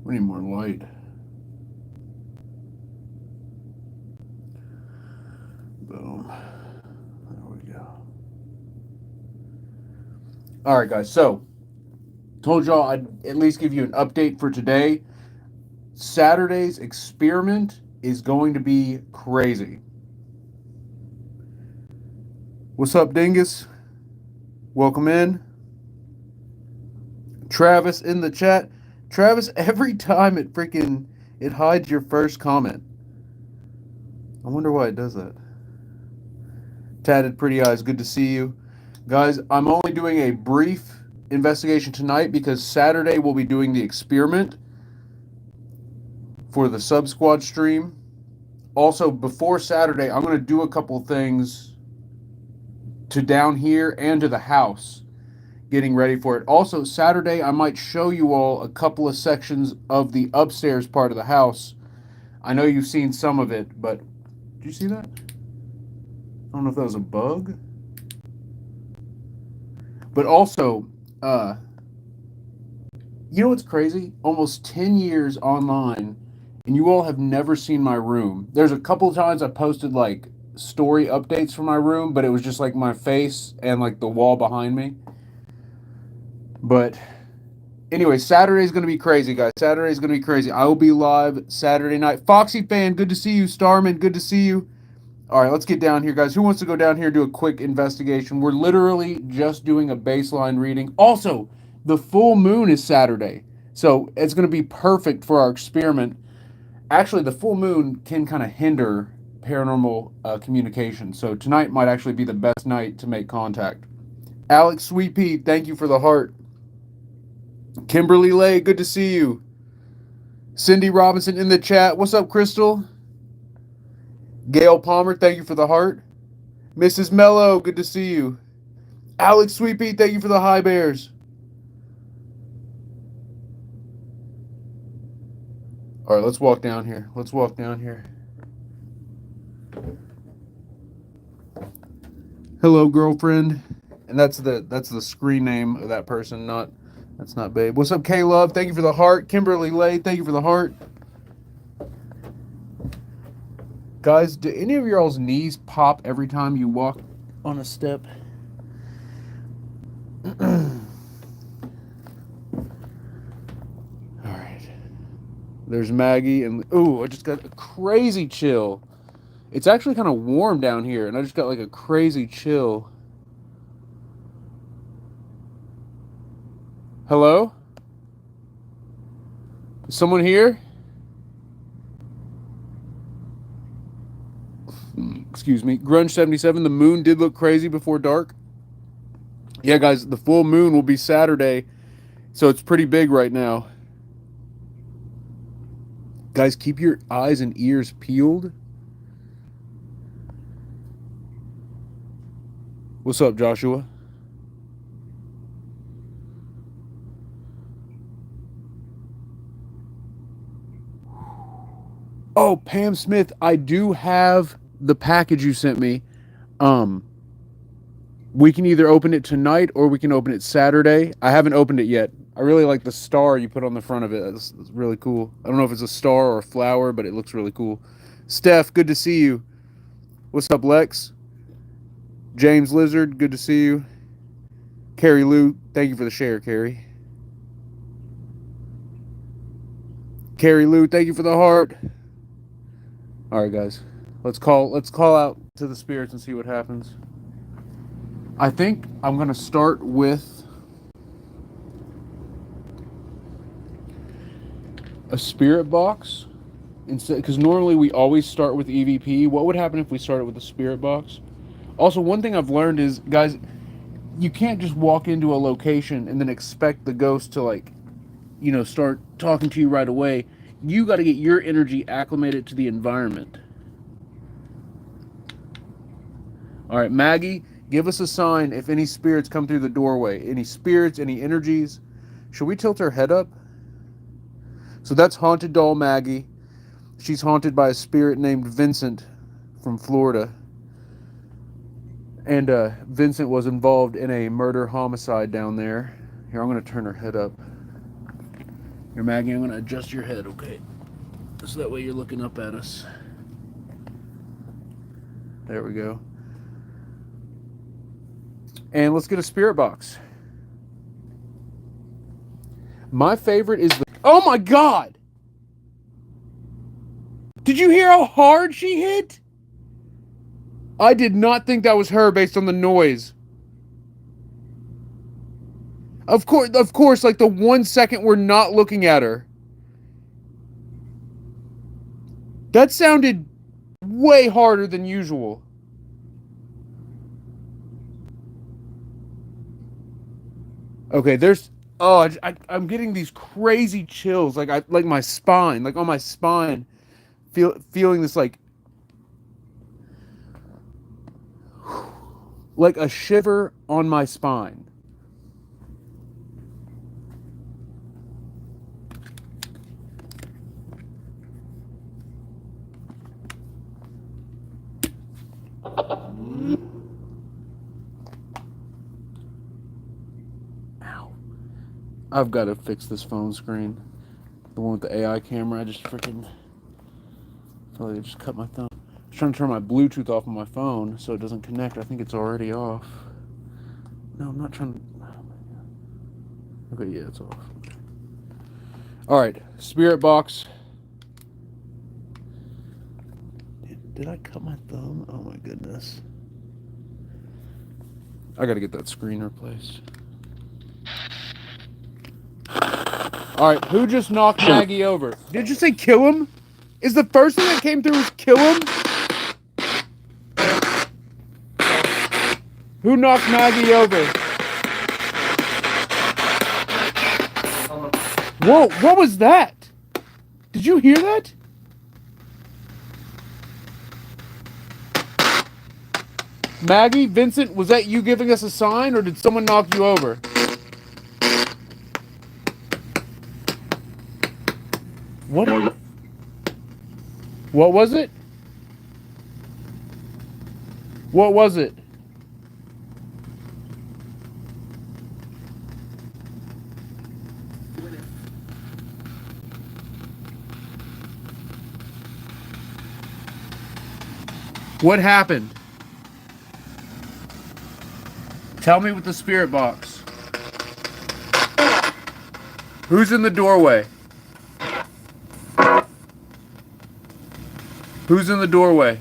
We need more light. Boom. There we go. All right, guys. So, told y'all I'd at least give you an update for today. Saturday's experiment is going to be crazy. What's up, Dingus? Welcome in. Travis in the chat. Travis, every time it hides your first comment. I wonder why it does that. Tatted Pretty Eyes, good to see you. Guys, I'm only doing a brief investigation tonight because Saturday we'll be doing the experiment for the Sub Squad stream. Also, before Saturday, I'm going to do a couple things to down here and to the house, getting ready for it. Also, Saturday, I might show you all a couple of sections of the upstairs part of the house. I know you've seen some of it, but did you see that? I don't know if that was a bug. But also, you know what's crazy? Almost 10 years online, and you all have never seen my room. There's a couple of times I posted like story updates for my room, but it was just like my face and like the wall behind me. But anyway, Saturday's going to be crazy, guys. Saturday's going to be crazy. I will be live Saturday night. Foxy fan, good to see you. Starman, good to see you. All right, let's get down here, guys. Who wants to go down here and do a quick investigation? We're literally just doing a baseline reading. Also, the full moon is Saturday, so it's going to be perfect for our experiment. Actually, the full moon can kind of hinder paranormal communication, so tonight might actually be the best night to make contact. Alex Sweet Pea, thank you for the heart. Kimberly Lay, good to see you. Cindy Robinson in the chat. What's up, Crystal? Gail Palmer, thank you for the heart. Mrs. Mello, good to see you. Alex Sweepy, thank you for the high bears. All right, let's walk down here. Let's walk down here. Hello, girlfriend. And that's the screen name of that person, that's not babe. What's up, K Love? Thank you for the heart. Kimberly Lay, thank you for the heart. Guys, do any of y'all's knees pop every time you walk on a step? Alright. There's Maggie, and ooh, I just got a crazy chill. It's actually kind of warm down here, and I just got like a crazy chill. Hello? Is someone here? Excuse me. Grunge 77, the moon did look crazy before dark. Yeah, guys, the full moon will be Saturday, so it's pretty big right now. Guys, keep your eyes and ears peeled. What's up, Joshua? Oh, Pam Smith, I do have the package you sent me. We can either open it tonight or we can open it Saturday. I haven't opened it yet. I really like the star you put on the front of it. It's really cool. I don't know if it's a star or a flower, but it looks really cool. Steph, good to see you. What's up, Lex? James Lizard, good to see you. Carrie Lou, thank you for the share, Carrie. Carrie Lou, thank you for the heart. All right, guys. Let's call out to the spirits and see what happens. I think I'm going to start with a spirit box instead, because normally we always start with EVP. What would happen if we started with a spirit box? Also, one thing I've learned is, guys, you can't just walk into a location and then expect the ghost to, like, you know, start talking to you right away. You got to get your energy acclimated to the environment. All right, Maggie, give us a sign if any spirits come through the doorway. Any spirits, any energies. Should we tilt her head up? So that's Haunted Doll Maggie. She's haunted by a spirit named Vincent from Florida. And Vincent was involved in a murder homicide down there. Here, I'm going to turn her head up. Here, Maggie, I'm going to adjust your head, okay? So that way you're looking up at us. There we go. And let's get a spirit box. My favorite is the... Oh my God! Did you hear how hard she hit? I did not think that was her based on the noise. Of course, like the 1 second we're not looking at her. That sounded way harder than usual. Okay, there's... Oh, I'm getting these crazy chills, like my spine, like on my spine, feeling this like a shiver on my spine. Ow. I've got to fix this phone screen. The one with the AI camera. I just freaking feel like I just cut my thumb. I was trying to turn my Bluetooth off on my phone so it doesn't connect. I think it's already off. No, I'm not trying to... Oh my God. Okay, yeah, it's off. Alright, spirit box. Did I cut my thumb? Oh my goodness. I gotta get that screen replaced. Alright, who just knocked Maggie over? Did you say kill him? Is the first thing that came through was kill him? Who knocked Maggie over? Whoa, what was that? Did you hear that? Maggie, Vincent, was that you giving us a sign, or did someone knock you over? What? What was it? What was it? What happened? Tell me with the spirit box. Who's in the doorway? Who's in the doorway?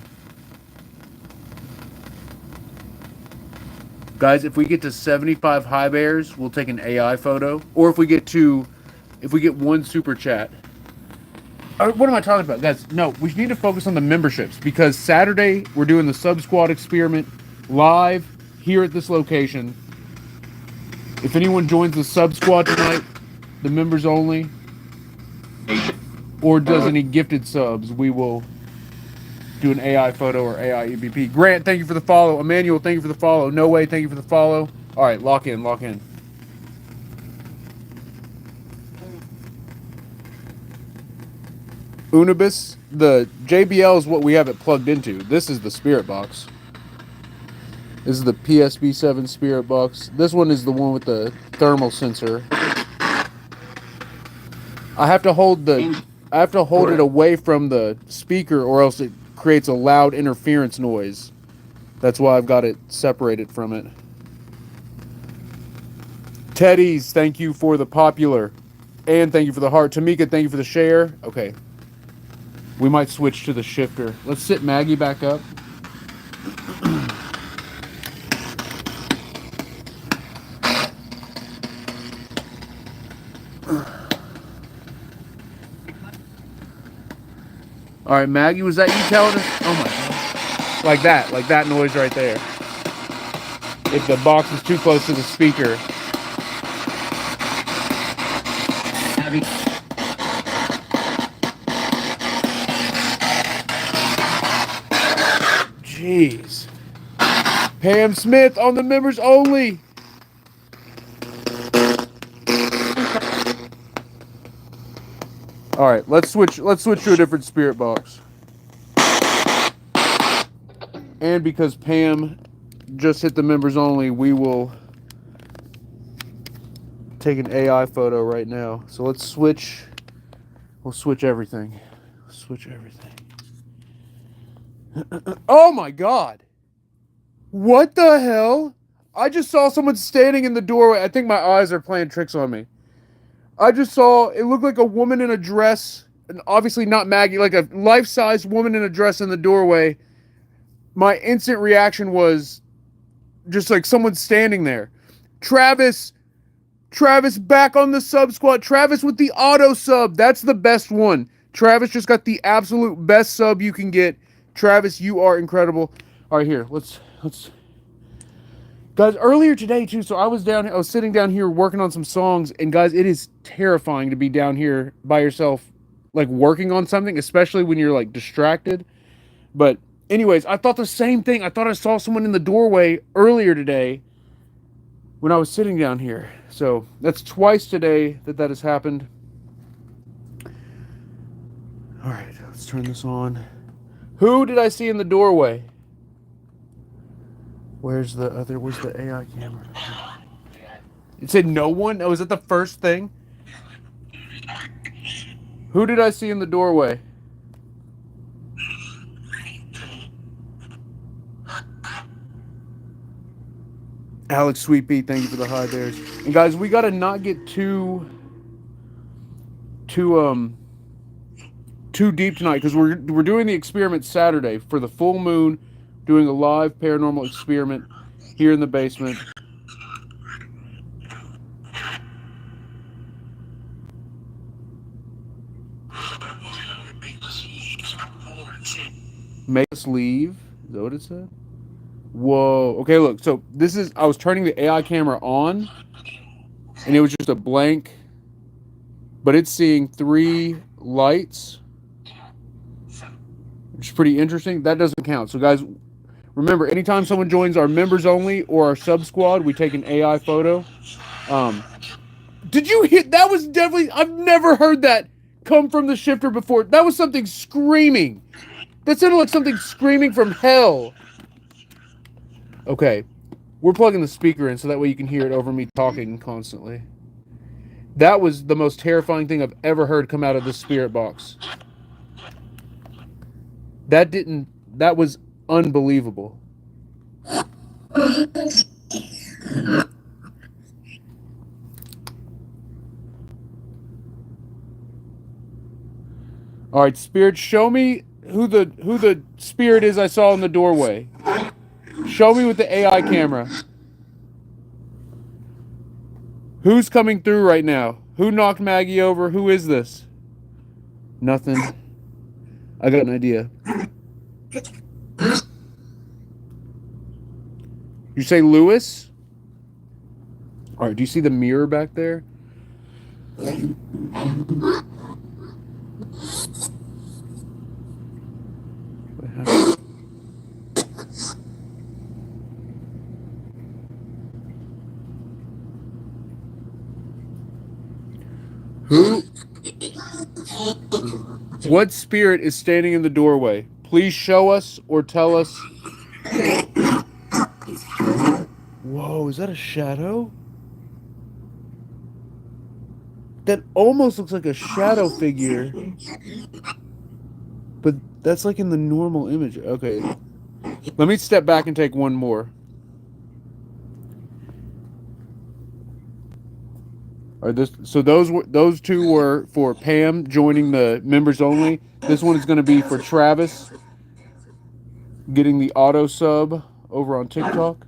Guys, if we get to 75 high bears, we'll take an AI photo. Or if we get one super chat. What am I talking about? Guys, no, we need to focus on the memberships, because Saturday we're doing the Sub Squad experiment live here at this location. If anyone joins the Sub Squad tonight, the members only, or does any gifted subs, we will do an AI photo or AI EVP. Grant, thank you for the follow. Emmanuel, thank you for the follow. No Way, thank you for the follow. All right, lock in, lock in. Unibus, the JBL is what we have it plugged into. This is the spirit box. This is the PSB7 spirit box. This one is the one with the thermal sensor. I have to hold it away from the speaker, or else it creates a loud interference noise. That's why I've got it separated from it. Teddy's, thank you for the popular. And thank you for the heart. Tamika, thank you for the share. Okay. We might switch to the shifter. Let's sit Maggie back up. All right, Maggie, was that you telling us? Oh my God. Like that noise right there. If the box is too close to the speaker. Jeez. Pam Smith on the members only. All right, let's switch to a different spirit box. And because Pam just hit the members only, we will take an AI photo right now. So let's switch. We'll switch everything. Switch everything. Oh my God. What the hell? I just saw someone standing in the doorway. I think my eyes are playing tricks on me. I just saw, it looked like a woman in a dress, and obviously not Maggie, like a life-size woman in a dress in the doorway. My instant reaction was just like someone standing there. Travis back on the sub squad. Travis with the auto sub. That's the best one. Travis just got the absolute best sub you can get. Travis, you are incredible. All right, here, let's guys, earlier today too, so I was sitting down here working on some songs, and guys, it is terrifying to be down here by yourself, like working on something, especially when you're like distracted. But anyways, I thought the same thing. I thought I saw someone in the doorway earlier today when I was sitting down here. So that's twice today that has happened. All right, let's turn this on. Who did I see in the doorway? Where's the AI camera? It said no one? Oh, was that the first thing? Who did I see in the doorway? Alex Sweet Pea, thank you for the high bears. And guys, we gotta not get too deep tonight, because we're doing the experiment Saturday for the full moon, doing a live paranormal experiment here in the basement. Make us leave. Is that what it said? Whoa. Okay, look. So this is, I was turning the AI camera on, and it was just a blank, but it's seeing 3 lights, which is pretty interesting. That doesn't count. So guys, remember, anytime someone joins our members only or our sub squad, we take an AI photo. Did you hear? That was definitely, I've never heard that come from the shifter before. That was something screaming. That sounded like something screaming from hell. Okay, we're plugging the speaker in so that way you can hear it over me talking constantly. That was the most terrifying thing I've ever heard come out of this spirit box. That was unbelievable. All right, spirit, show me who the spirit is I saw in the doorway. Show me with the AI camera. Who's coming through right now? Who knocked Maggie over? Who is this? Nothing. I got an idea. You say Lewis? All right, do you see the mirror back there? Who? What spirit is standing in the doorway? Please show us or tell us. Whoa, is that a shadow? That almost looks like a shadow figure. But that's like in the normal image. Okay. Let me step back and take one more. All right, so those 2 were for Pam joining the members only. This one is going to be for Travis getting the auto sub over on TikTok.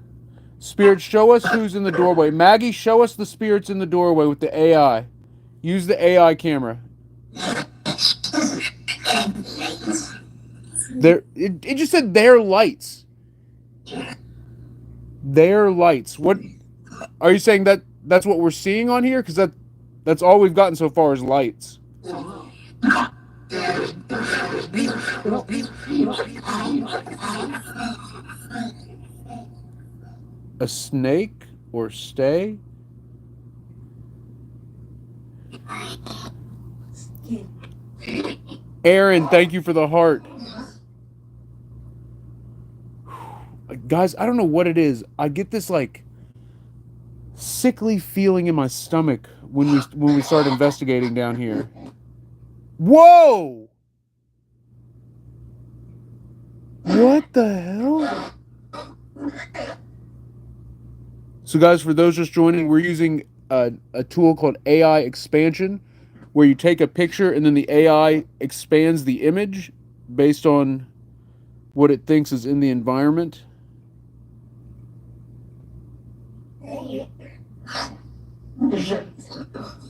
Spirits, show us who's in the doorway. Maggie, show us the spirits in the doorway with the AI. Use the AI camera. It just said their lights. Their lights. What are you saying that's what we're seeing on here? Because that's all we've gotten so far is lights. A snake or stay? Aaron, thank you for the heart. Guys, I don't know what it is. I get this like sickly feeling in my stomach when we start investigating down here. Whoa! What the hell? So, guys, for those just joining, we're using a tool called AI expansion, where you take a picture and then the AI expands the image based on what it thinks is in the environment.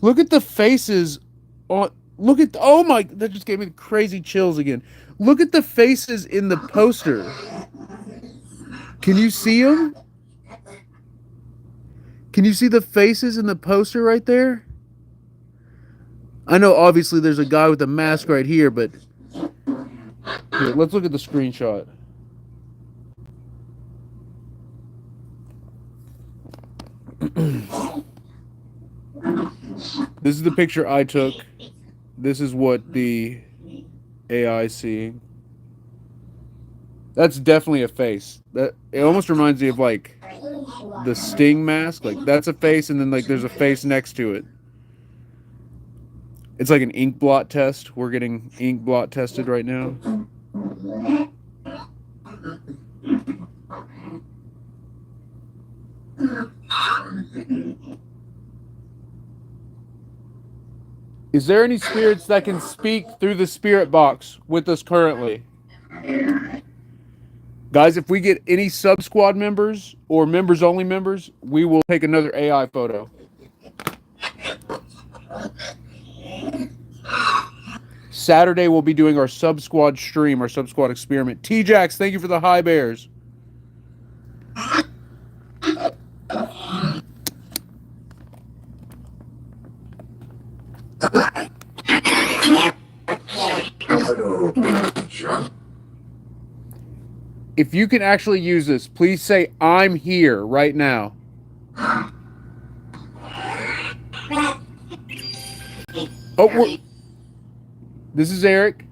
Look at the faces on. Look at, oh my, that just gave me crazy chills again. Look at the faces in the poster. Can you see them? Can you see the faces in the poster right there? I know obviously there's a guy with a mask right here, but here, let's look at the screenshot. This is the picture I took. This is what the AI is seeing. That's definitely a face. That it almost reminds me of like the Sting mask. Like that's a face, and then like there's a face next to it. It's like an ink blot test. We're getting ink blot tested right now. Is there any spirits that can speak through the spirit box with us currently? Guys, if we get any sub squad members or members only members, we will take another AI photo. Saturday we'll be doing our sub squad stream, our sub squad experiment. T-Jax, thank you for the high bears. If you can actually use this, please say I'm here right now. Oh, this is Eric.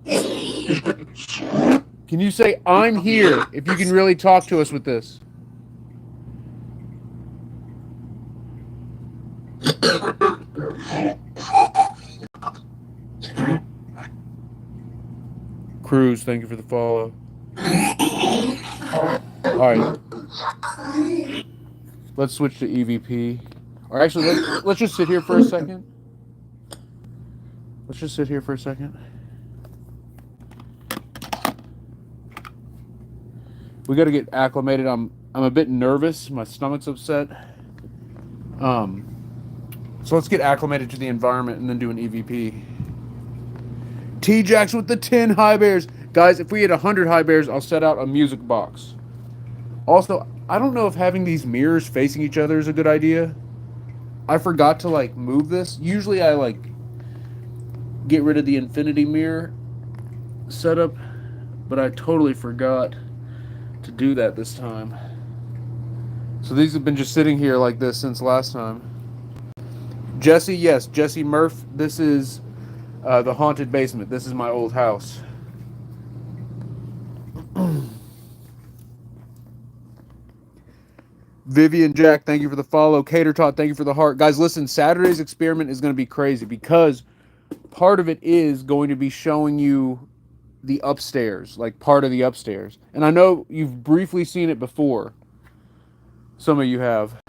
Can you say I'm here if you can really talk to us with this? Cruz, thank you for the follow. Alright. Let's switch to EVP. Or actually, let's just sit here for a second. Let's just sit here for a second. We got to get acclimated. I'm a bit nervous. My stomach's upset. So let's get acclimated to the environment and then do an EVP. T-Jax with the 10 high bears. Guys, if we hit 100 high bears, I'll set out a music box. Also, I don't know if having these mirrors facing each other is a good idea. I forgot to like move this. Usually I like get rid of the infinity mirror setup, but I totally forgot to do that this time. So these have been just sitting here like this since last time. Jesse, yes, Jesse Murph. This is the haunted basement. This is my old house. Vivian Jack, thank you for the follow. Cater Tot, thank you for the heart. Guys, listen, Saturday's experiment is going to be crazy because part of it is going to be showing you the upstairs, like part of the upstairs. And I know you've briefly seen it before. Some of you have.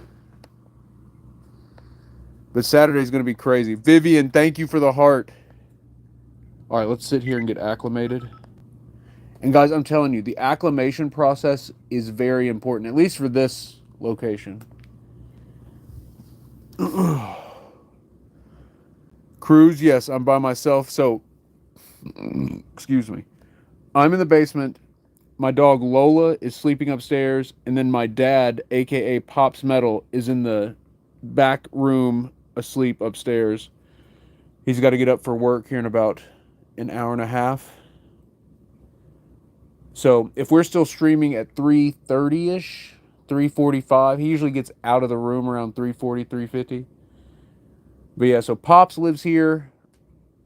But Saturday's going to be crazy. Vivian, thank you for the heart. All right, let's sit here and get acclimated. And guys, I'm telling you, the acclimation process is very important, at least for this location. Cruz, yes, I'm by myself. So, excuse me. I'm in the basement. My dog Lola is sleeping upstairs. And then my dad, a.k.a. Pops Metal, is in the back room asleep upstairs. He's got to get up for work here in about an hour and a half. So if we're still streaming at 3:30ish, 3:45, he usually gets out of the room around 3:40, 3:50. But yeah, so Pops lives here.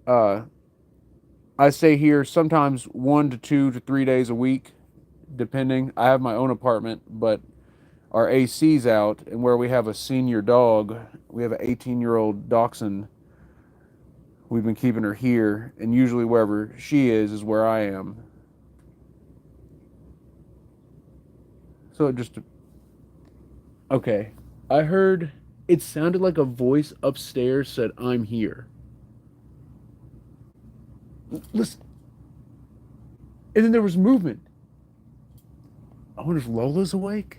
I stay here sometimes 1 to 2 to 3 days a week, depending. I have my own apartment, but our AC's out, and where we have a senior dog, we have an 18-year-old dachshund. We've been keeping her here, and usually wherever she is where I am. So it just okay. I heard it sounded like a voice upstairs said, "I'm here." Listen, and then there was movement. I wonder if Lola's awake.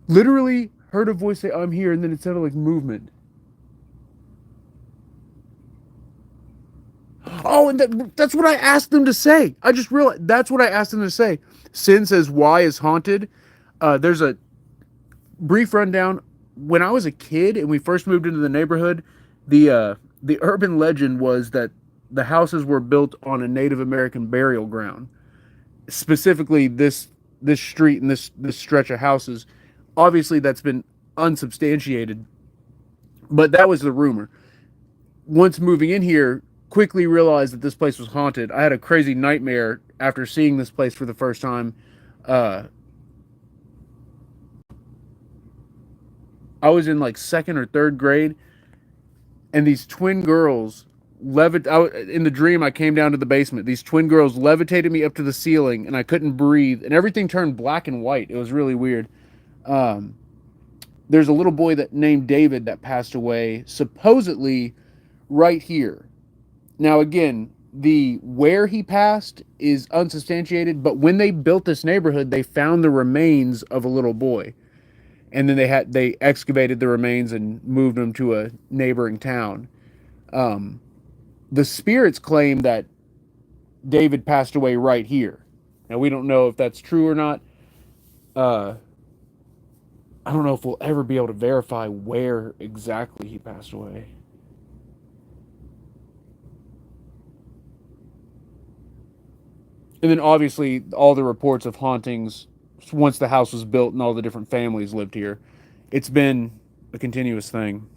Literally heard a voice say, "I'm here," and then it sounded like movement. Oh, and that's what I asked them to say. I just realized that's what I asked them to say. Sin says, "Why is haunted?" There's a brief rundown. When I was a kid and we first moved into the neighborhood, the urban legend was that the houses were built on a Native American burial ground. Specifically, this street and this stretch of houses. Obviously, that's been unsubstantiated, but that was the rumor. Once moving in here, quickly realized that this place was haunted. I had a crazy nightmare after seeing this place for the first time. Uh, I was in like second or third grade, and these twin girls in the dream. I came down to the basement. These twin girls levitated me up to the ceiling, and I couldn't breathe, and everything turned black and white. It was really weird. Um, there's a little boy that named David that passed away supposedly right here. Now again, the where he passed is unsubstantiated, but when they built this neighborhood, they found the remains of a little boy. And then they excavated the remains and moved them to a neighboring town. Um, the spirits claim that David passed away right here. Now we don't know if that's true or not. Uh, I don't know if we'll ever be able to verify where exactly he passed away. And then obviously all the reports of hauntings once the house was built and all the different families lived here. It's been a continuous thing.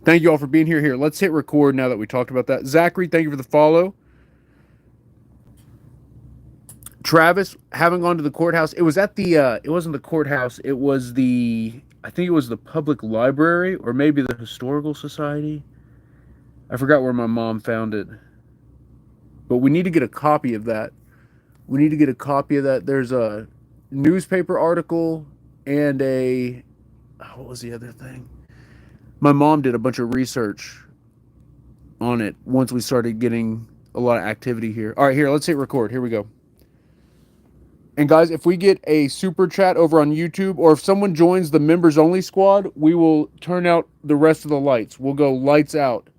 Thank you all for being here. Here, let's hit record now that we talked about that. Zachary, thank you for the follow. Travis, having gone to the courthouse, it was at the it wasn't the courthouse, it was I think it was the public library or maybe the historical society. I forgot where my mom found it. But we need to get a copy of that. We need to get a copy of that. There's a newspaper article and what was the other thing? My mom did a bunch of research on it once we started getting a lot of activity here. All right, here, let's hit record. Here we go. And guys, if we get a super chat over on YouTube, or if someone joins the members only squad, we will turn out the rest of the lights. We'll go lights out.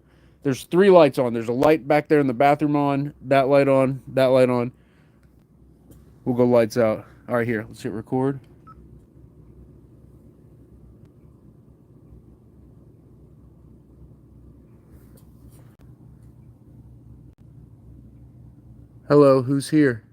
There's 3 lights on. There's a light back there in the bathroom on, that light on, that light on. We'll go lights out. All right, here, let's hit record. Hello, who's here?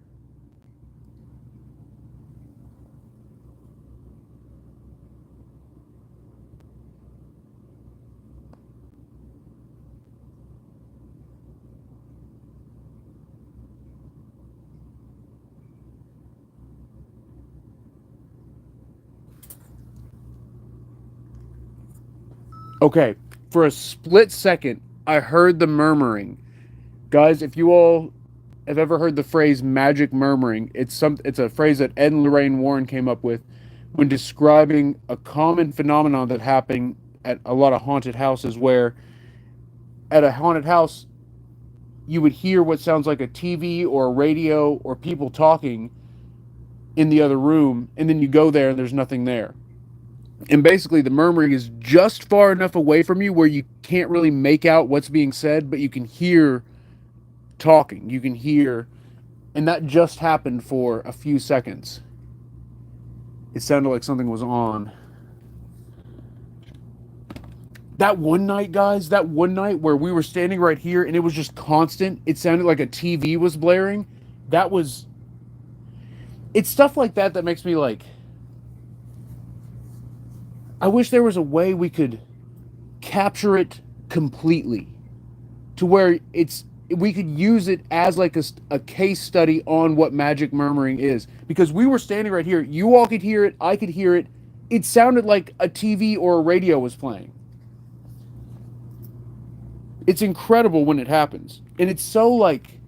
Okay, for a split second, I heard the murmuring. Guys, if you all have ever heard the phrase magic murmuring, it's a phrase that Ed and Lorraine Warren came up with when describing a common phenomenon that happened at a lot of haunted houses, where at a haunted house you would hear what sounds like a TV or a radio or people talking in the other room, and then you go there and there's nothing there. And basically the murmuring is just far enough away from you where you can't really make out what's being said, but you can hear talking. You can hear, and that just happened for a few seconds. It sounded like something was on. That one night, guys, that one night where we were standing right here and it was just constant, it sounded like a TV was blaring. It's stuff like that that makes me like, I wish there was a way we could capture it completely to where it's we could use it as like a case study on what magic murmuring is, because we were standing right here, you all could hear it, I could hear it. It sounded like a TV or a radio was playing. It's incredible when it happens. And it's so like,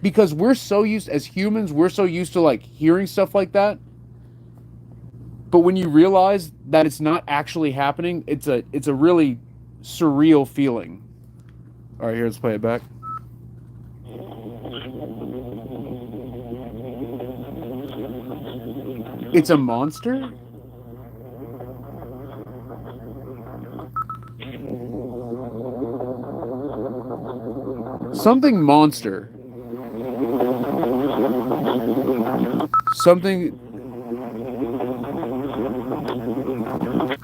because we're so used, as humans, we're so used to like hearing stuff like that. But when you realize that it's not actually happening, it's a really surreal feeling. All right, here, let's play it back. It's a monster? Something monster. Something.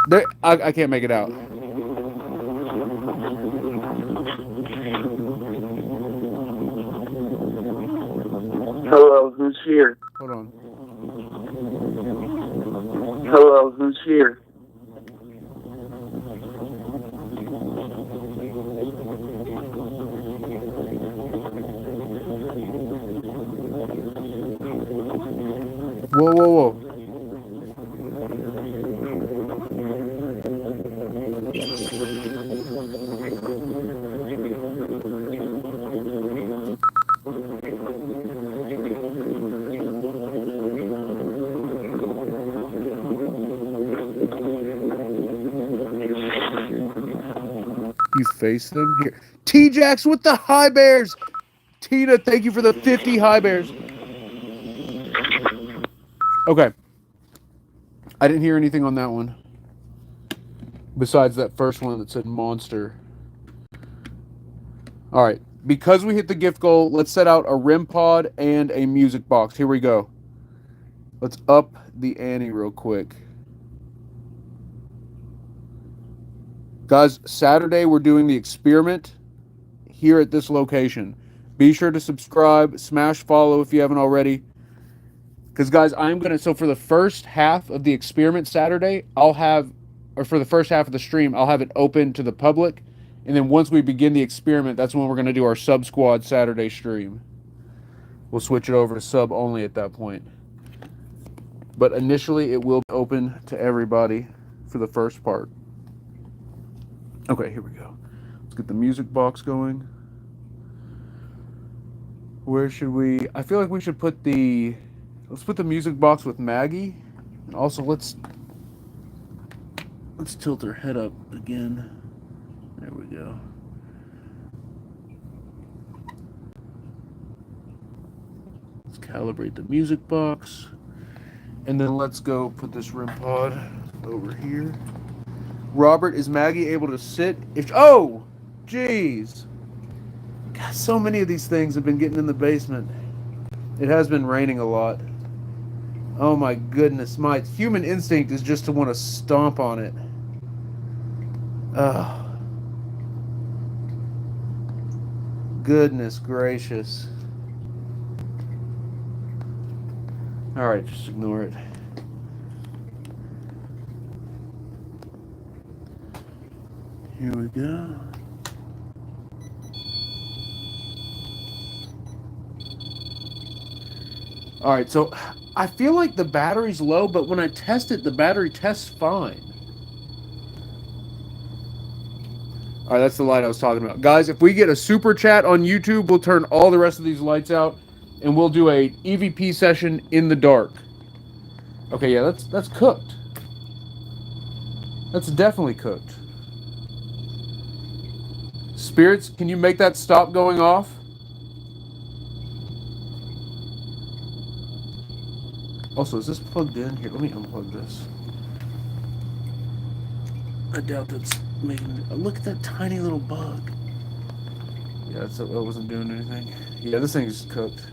There, I can't make it out. Hello, who's here? Hold on. Hello, who's here? Whoa, whoa, whoa. You face them here. T-Jax with the high bears. Tina, thank you for the 50 high bears. Okay. I didn't hear anything on that one. Besides that first one that said monster. All right. Because we hit the gift goal, let's set out a REM pod and a music box. Here we go. Let's up the ante real quick. Guys, Saturday we're doing the experiment here at this location. Be sure to subscribe, smash follow if you haven't already. Because, guys, so for the first half of the experiment Saturday, for the first half of the stream, I'll have it open to the public. And then once we begin the experiment, that's when we're going to do our Sub Squad Saturday stream. We'll switch it over to sub only at that point. But initially, it will be open to everybody for the first part. Okay, here we go. Let's get the music box going. Where should we... I feel like we should put the... Let's put the music box with Maggie. And also, let's tilt her head up again. There we go. Let's calibrate the music box. And then let's go put this REM pod over here. Robert, is Maggie able to sit? Oh! Jeez! God, so many of these things have been getting in the basement. It has been raining a lot. Oh my goodness. My human instinct is just to want to stomp on it. Oh. Goodness gracious. Alright, just ignore it. Here we go. Alright, so I feel like the battery's low, but when I test it, the battery tests fine. Alright, that's the light I was talking about. Guys, if we get a super chat on YouTube, we'll turn all the rest of these lights out, and we'll do a EVP session in the dark. Okay, yeah, that's cooked. That's definitely cooked. Spirits, can you make that stop going off? Also, is this plugged in? Here, let me unplug this. I doubt that's making... Look at that tiny little bug. Yeah, that wasn't doing anything. Yeah, this thing is cooked.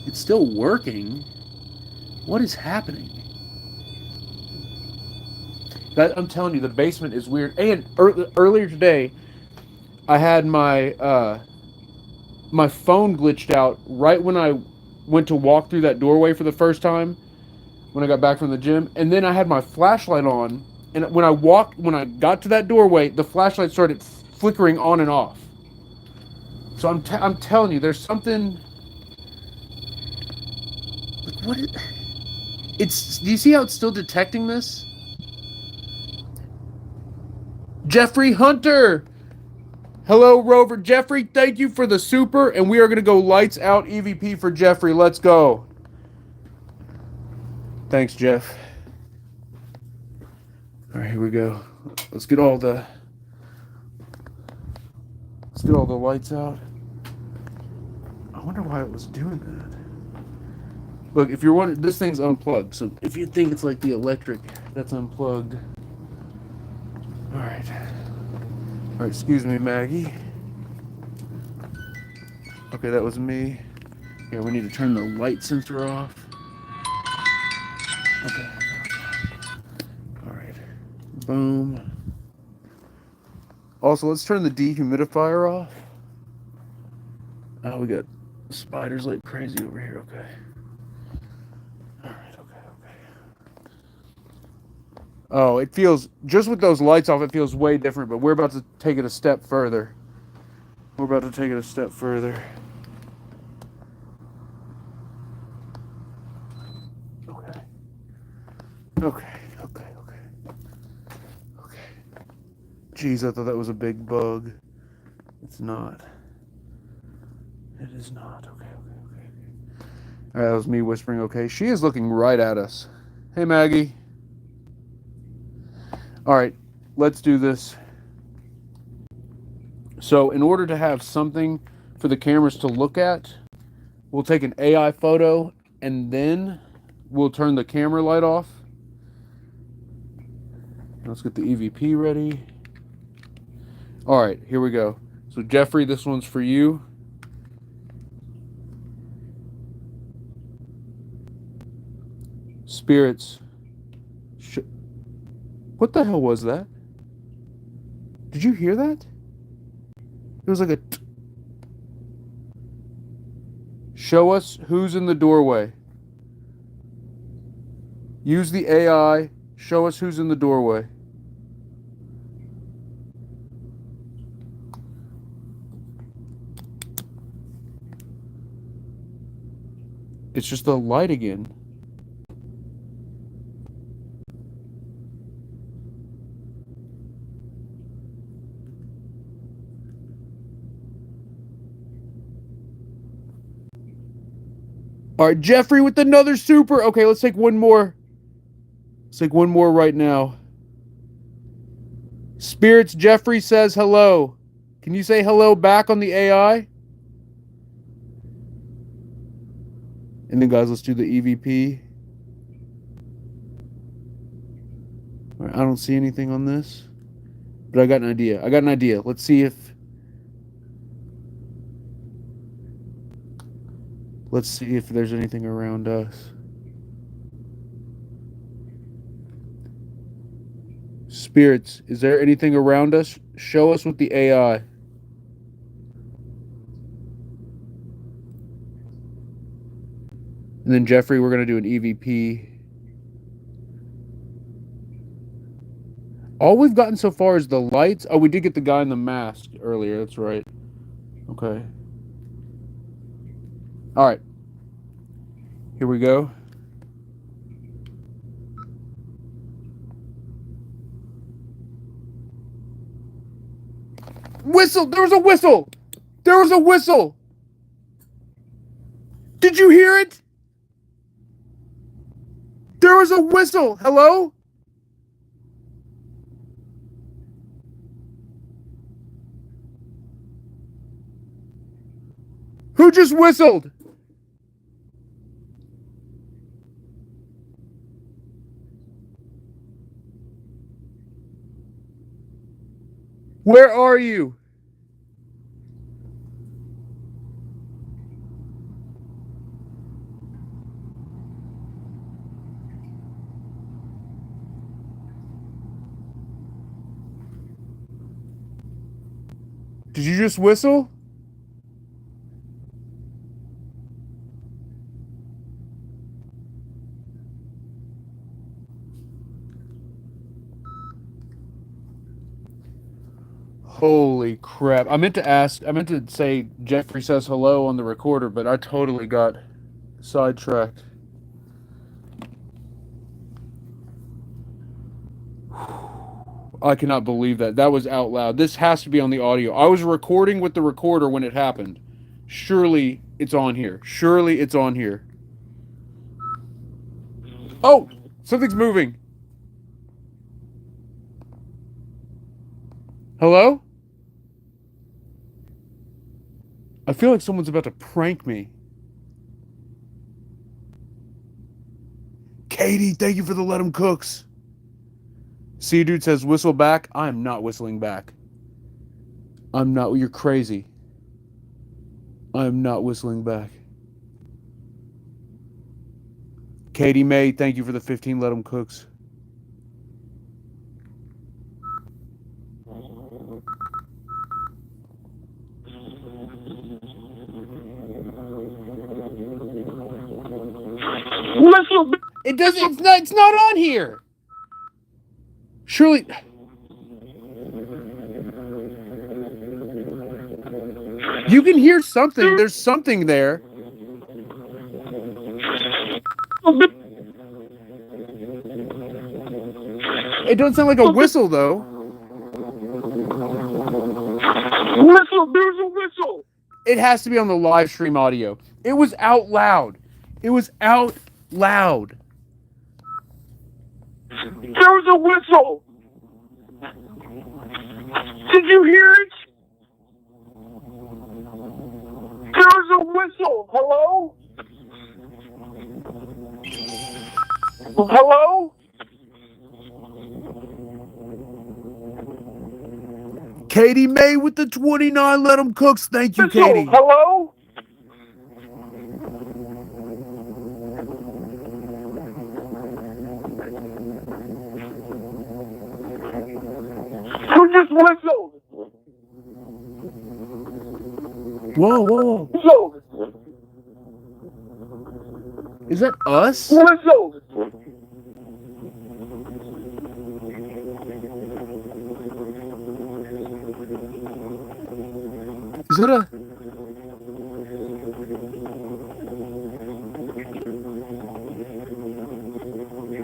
It's still working. What is happening? I'm telling you, the basement is weird. And earlier today, I had my my phone glitched out right when I went to walk through that doorway for the first time when I got back from the gym, and then I had my flashlight on, and when I got to that doorway, the flashlight started flickering on and off. So I'm telling you, there's something. Like, what? It's. Do you see how it's still detecting this? Jeffrey Hunter. Hello, Rover. Jeffrey, thank you for the super, and we are going to go lights out EVP for Jeffrey. Let's go. Thanks, Jeff. All right, here we go. Let's get all the lights out. I wonder why it was doing that. Look, if you're wondering, this thing's unplugged. So if you think it's like the electric, that's unplugged. All right. All right, excuse me, Maggie. Okay, that was me. Yeah, we need to turn the light sensor off. Okay. All right. Boom. Also, let's turn the dehumidifier off. Oh, we got spiders like crazy over here. Okay. All right. Okay. Oh, it feels, just with those lights off, it feels way different, but we're about to take it a step further. We're about to take it a step further. Okay. Okay. Okay. Okay. Jeez, I thought that was a big bug. It's not. It is not. Okay. All right, that was me whispering, okay. She is looking right at us. Hey, Maggie. All right, let's do this. So in order to have something for the cameras to look at, we'll take an AI photo and then we'll turn the camera light off. Let's get the EVP ready. All right, here we go. So Jeffrey, this one's for you. Spirits. What the hell was that? Did you hear that? It was like a... Show us who's in the doorway. Use the AI. Show us who's in the doorway. It's just the light again. All right, Jeffrey with another super. Okay, let's take one more. Let's take one more right now. Spirits, Jeffrey says hello. Can you say hello back on the AI? And then, guys, let's do the EVP. All right, I don't see anything on this, but I got an idea. Let's see if there's anything around us. Spirits, is there anything around us? Show us with the AI. And then Jeffrey, we're going to do an EVP. All we've gotten so far is the lights. Oh, we did get the guy in the mask earlier. That's right. Okay. All right. Here we go. Whistle! There was a whistle! There was a whistle! Did you hear it? There was a whistle! Hello? Who just whistled? Where are you? Did you just whistle? Holy crap. I meant to say Jeffrey says hello on the recorder, but I totally got sidetracked. I cannot believe that. That was out loud. This has to be on the audio. I was recording with the recorder when it happened. Surely it's on here. Surely it's on here. Oh, something's moving. Hello? I feel like someone's about to prank me. Katie, thank you for the Let 'em Cooks. See, dude says whistle back. I am not whistling back. I'm not. You're crazy. I am not whistling back. Katie May, thank you for the 15 Let 'em Cooks. It doesn't. It's not on here. Surely. You can hear something. There's something there. It doesn't sound like a whistle, though. Whistle, there's a whistle. It has to be on the live stream audio. It was out loud. It was out loud. There was a whistle. Did you hear it? There was a whistle. Hello? Hello? Katie May with the 29 Let 'em Cooks. Thank you, Whistle. Katie. Hello? Who just whistled? Whoa, whoa. Whistled. Is that us? Whistled. Is that a...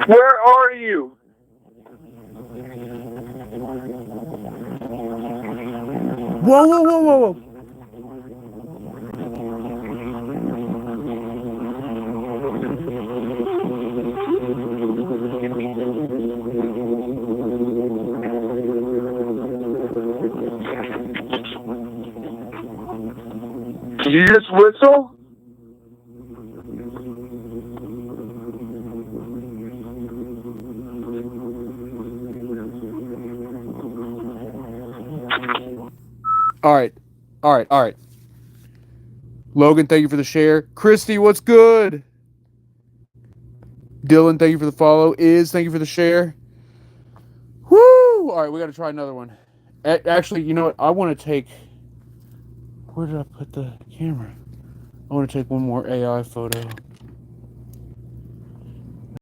Where are you? Whoa, whoa, whoa, whoa, whoa. Did you just whistle? All right. All right. All right. Logan, thank you for the share. Christy, what's good? Dylan, thank you for the follow. Thank you for the share. Woo! All right, we got to try another one. Actually, you know what? I want to take... Where did I put the camera? I want to take one more AI photo. I'm going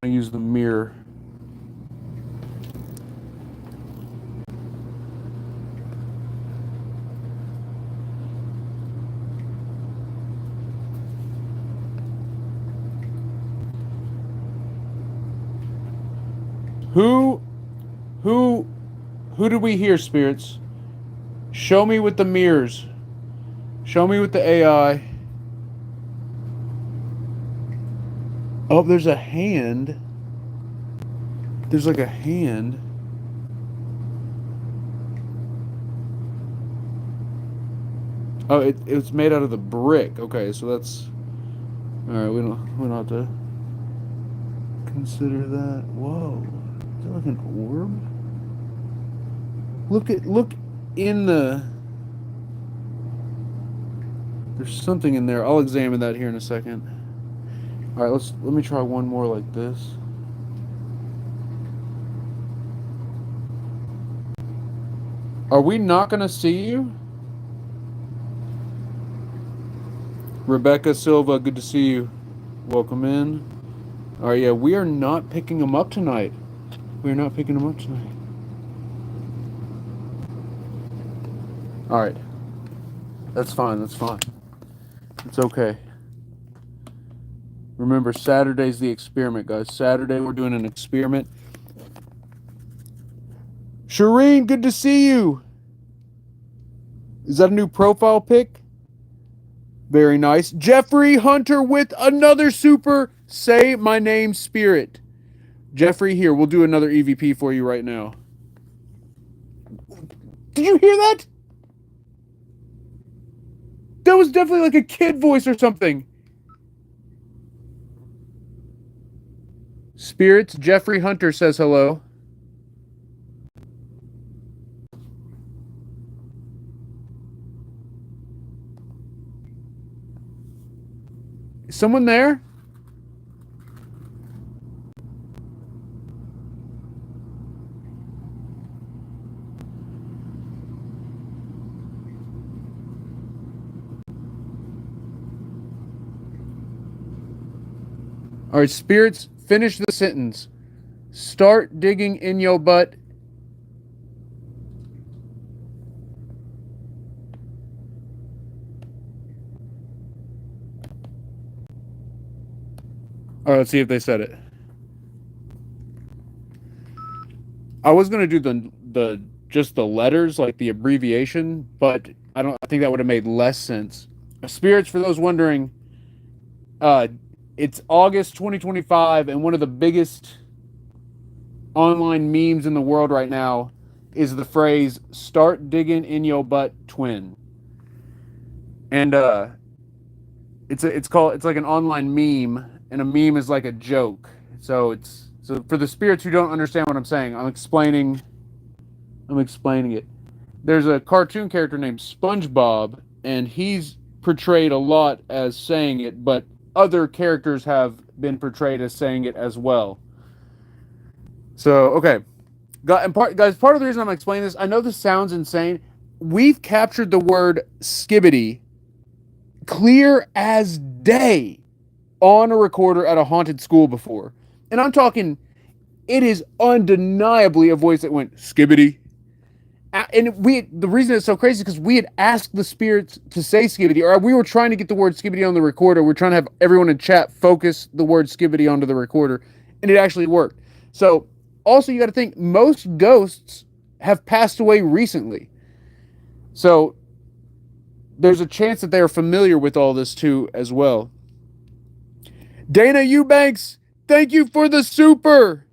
to use the mirror. Who did we hear, spirits? Show me with the mirrors. Show me with the AI. Oh, there's a hand. There's like a hand. Oh, it's made out of the brick. Okay, so that's... Alright, we don't have to consider that. Whoa. Is that like an orb? Look in the... There's something in there. I'll examine that here in a second. Alright, let me try one more like this. Are we not gonna see you? Rebecca Silva, good to see you. Welcome in. Alright, yeah, we are not picking them up tonight. We are not picking them up tonight. All right. That's fine. That's fine. It's okay. Remember, Saturday's the experiment, guys. Saturday, we're doing an experiment. Shireen, good to see you. Is that a new profile pic? Very nice. Jeffrey Hunter with another super. Say my name, Spirit. Jeffrey, here, we'll do another EVP for you right now. Did you hear that? That was definitely like a kid voice or something. Spirits, Jeffrey Hunter says hello. Is someone there? All right, spirits, finish the sentence. Start digging in your butt. All right, let's see if they said it. I was gonna do the just the letters, like the abbreviation, but I think that would have made less sense. Spirits, for those wondering, it's August 2025, and one of the biggest online memes in the world right now is the phrase "start digging in your butt, twin." And it's like an online meme, and a meme is like a joke. So for the spirits who don't understand what I'm saying, I'm explaining it. There's a cartoon character named SpongeBob, and he's portrayed a lot as saying it, but other characters have been portrayed as saying it as well. So, okay. Guys, part of the reason I'm explaining this, I know this sounds insane. We've captured the word skibbity clear as day on a recorder at a haunted school before. And I'm talking, it is undeniably a voice that went skibbity. And the reason it's so crazy is because we had asked the spirits to say skibbity, or we were trying to get the word skibbity on the recorder. We're trying to have everyone in chat focus the word skibbity onto the recorder, and it actually worked. So, also, you got to think, most ghosts have passed away recently. So, there's a chance that they are familiar with all this too, as well. Dana Eubanks, thank you for the super.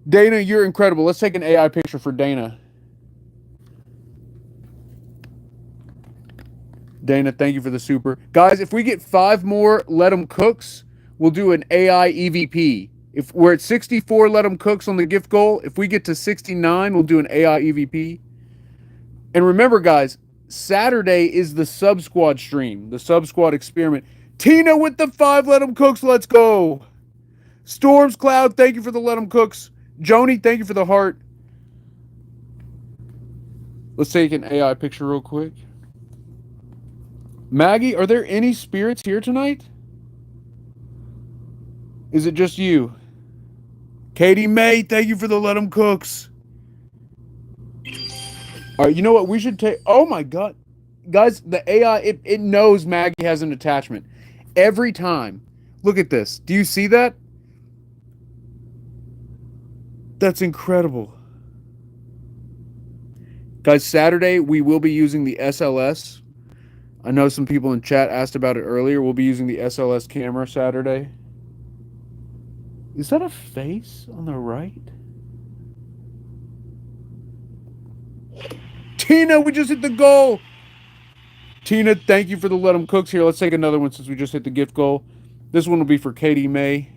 Dana, you're incredible. Let's take an AI picture for Dana. Dana, thank you for the super. Guys, if we get 5 more Let 'em Cooks, we'll do an AI EVP. If we're at 64 Let 'em Cooks on the gift goal, if we get to 69, we'll do an AI EVP. And remember, guys, Saturday is the Sub Squad stream, the Sub Squad experiment. Tina with the 5 Let 'em Cooks, let's go. Storms Cloud, thank you for the Let 'em Cooks. Joni, thank you for the heart. Let's take an AI picture real quick. Maggie, are there any spirits here tonight? Is it just you? Katie May, thank you for the Let 'em Cooks. All right, you know what? We should take... Oh, my God. Guys, the AI, it knows Maggie has an attachment. Every time. Look at this. Do you see that? That's incredible. Guys, Saturday, we will be using the SLS. I know some people in chat asked about it earlier. We'll be using the SLS camera Saturday. Is that a face on the right? Tina, we just hit the goal. Tina, thank you for the Let 'em Cooks. Here, let's take another one since we just hit the gift goal. This one will be for Katie May.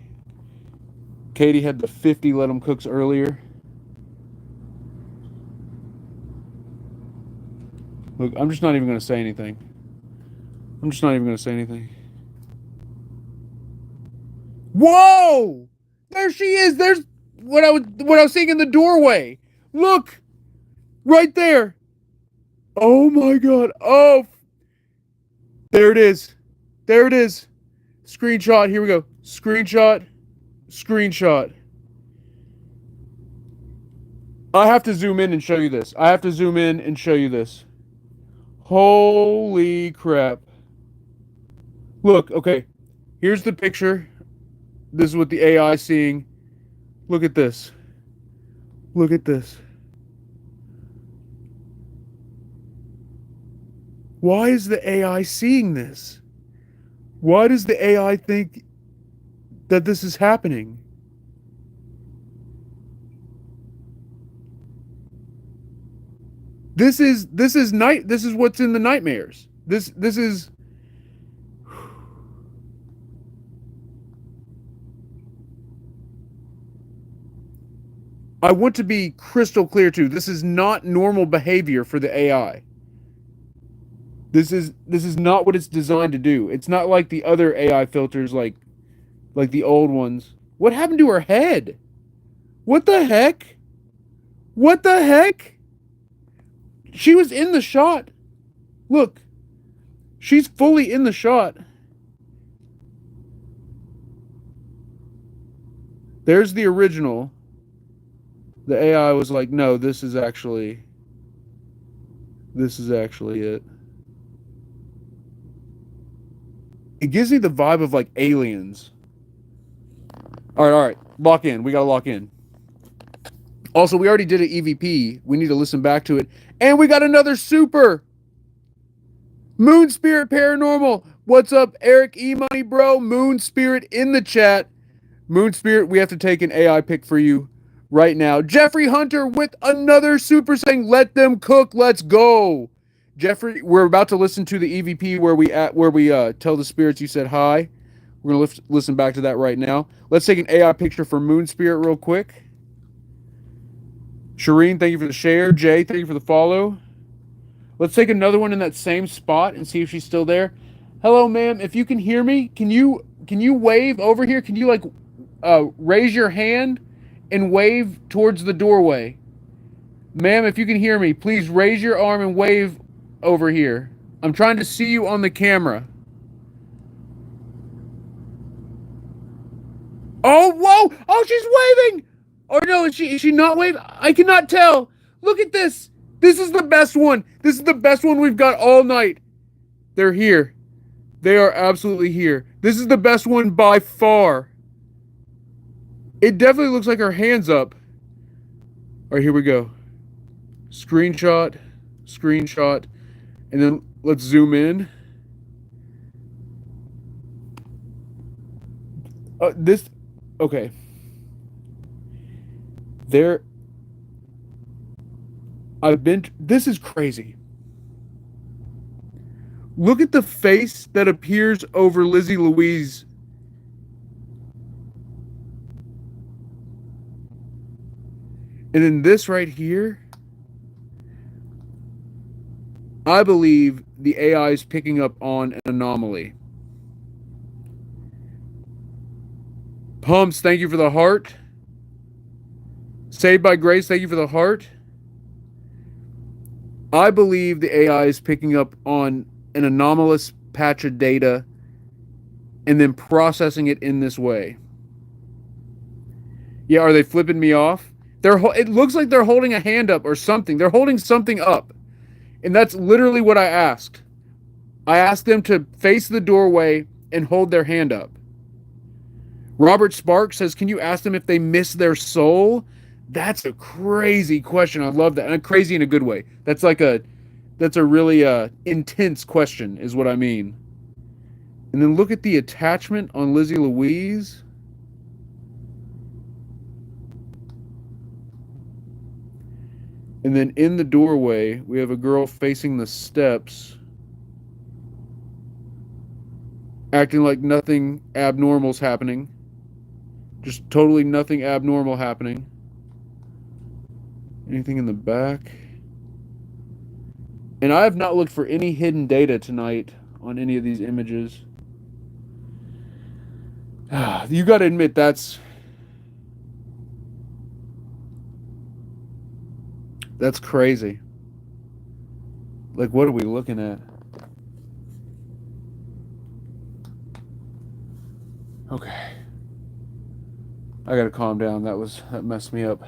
Katie had the 50 Let 'em Cooks earlier. Look, I'm just not even going to say anything. Whoa! There she is. There's what I was seeing in the doorway. Look! Right there. Oh my God. Oh. There it is. Screenshot. Here we go. Screenshot. I have to zoom in and show you this. Holy crap. Look, okay. Here's the picture. This is what the AI is seeing. Look at this. Look at this. Why is the AI seeing this? Why does the AI think that this is happening? This is what's in the nightmares. This is I want to be crystal clear too. This is not normal behavior for the AI. This is not what it's designed to do. It's not like the other AI filters like the old ones. What happened to her head? What the heck? What the heck? She was in the shot. Look. She's fully in the shot. There's the original. The AI was like, no, this is actually it. It gives me the vibe of like Aliens. All right. Lock in. We got to lock in. Also, we already did an EVP. We need to listen back to it. And we got another super. Moon Spirit Paranormal. What's up, Eric E. Money, bro? Moon Spirit in the chat. Moon Spirit, we have to take an AI pick for you right now. Jeffrey Hunter with another super saying, let them cook. Let's go. Jeffrey, we're about to listen to the EVP where we tell the spirits you said hi. We're going to listen back to that right now. Let's take an AI picture for Moon Spirit real quick. Shireen, thank you for the share. Jay, thank you for the follow. Let's take another one in that same spot and see if she's still there. Hello, ma'am. If you can hear me, can you wave over here? Can you like raise your hand and wave towards the doorway? Ma'am, if you can hear me, please raise your arm and wave over here. I'm trying to see you on the camera. Oh, whoa! Oh, she's waving! Or no, is she not waving? I cannot tell. Look at this. This is the best one. This is the best one we've got all night. They're here. They are absolutely here. This is the best one by far. It definitely looks like her hand's up. All right, here we go. Screenshot, screenshot, and then let's zoom in. Okay. This is crazy. Look at the face that appears over Lizzie Louise. And then this right here, I believe the AI is picking up on an anomaly. Pumps, thank you for the heart. Saved by Grace, thank you for the heart. I believe the AI is picking up on an anomalous patch of data and then processing it in this way. Yeah, are they flipping me off? It looks like they're holding a hand up or something. They're holding something up. And that's literally what I asked. I asked them to face the doorway and hold their hand up. Robert Sparks says, can you ask them if they miss their soul? That's a crazy question. I love that. And crazy in a good way. That's a really intense question is what I mean. And then look at the attachment on Lizzie Louise. And then in the doorway, we have a girl facing the steps, acting like nothing abnormal's happening. Just totally nothing abnormal happening. Anything in the back? And I have not looked for any hidden data tonight on any of these images. You got to admit that's crazy. Like, what are we looking at? Okay. I gotta calm down. That messed me up.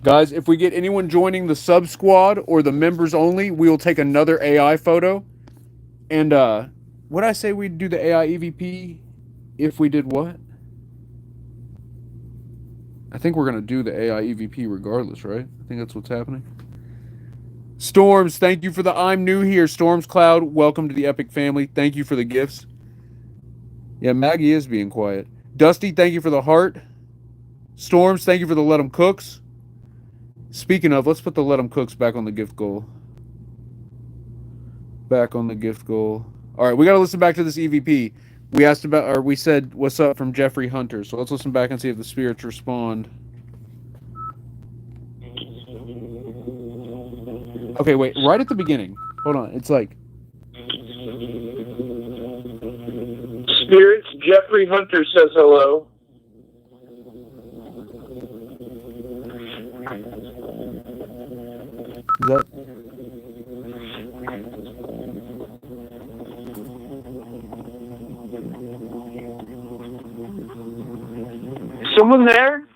Guys, if we get anyone joining the sub squad or the members only, we will take another AI photo. And what did I say we'd do the AI EVP if we did what? I think we're going to do the AI EVP regardless, right? I think that's what's happening. Storms, thank you for the I'm new here. Storms Cloud, welcome to the Epic family. Thank you for the gifts. Yeah, Maggie is being quiet. Dusty, thank you for the heart. Storms, thank you for the Let 'em Cooks. Speaking of, let's put the Let 'em Cooks back on the gift goal. Back on the gift goal. All right, we got to listen back to this EVP. We asked about, or we said, what's up from Jeffrey Hunter. So let's listen back and see if the spirits respond. Okay, wait, right at the beginning. Hold on, it's like... Spirits, Jeffrey Hunter says hello. Is that... Someone there?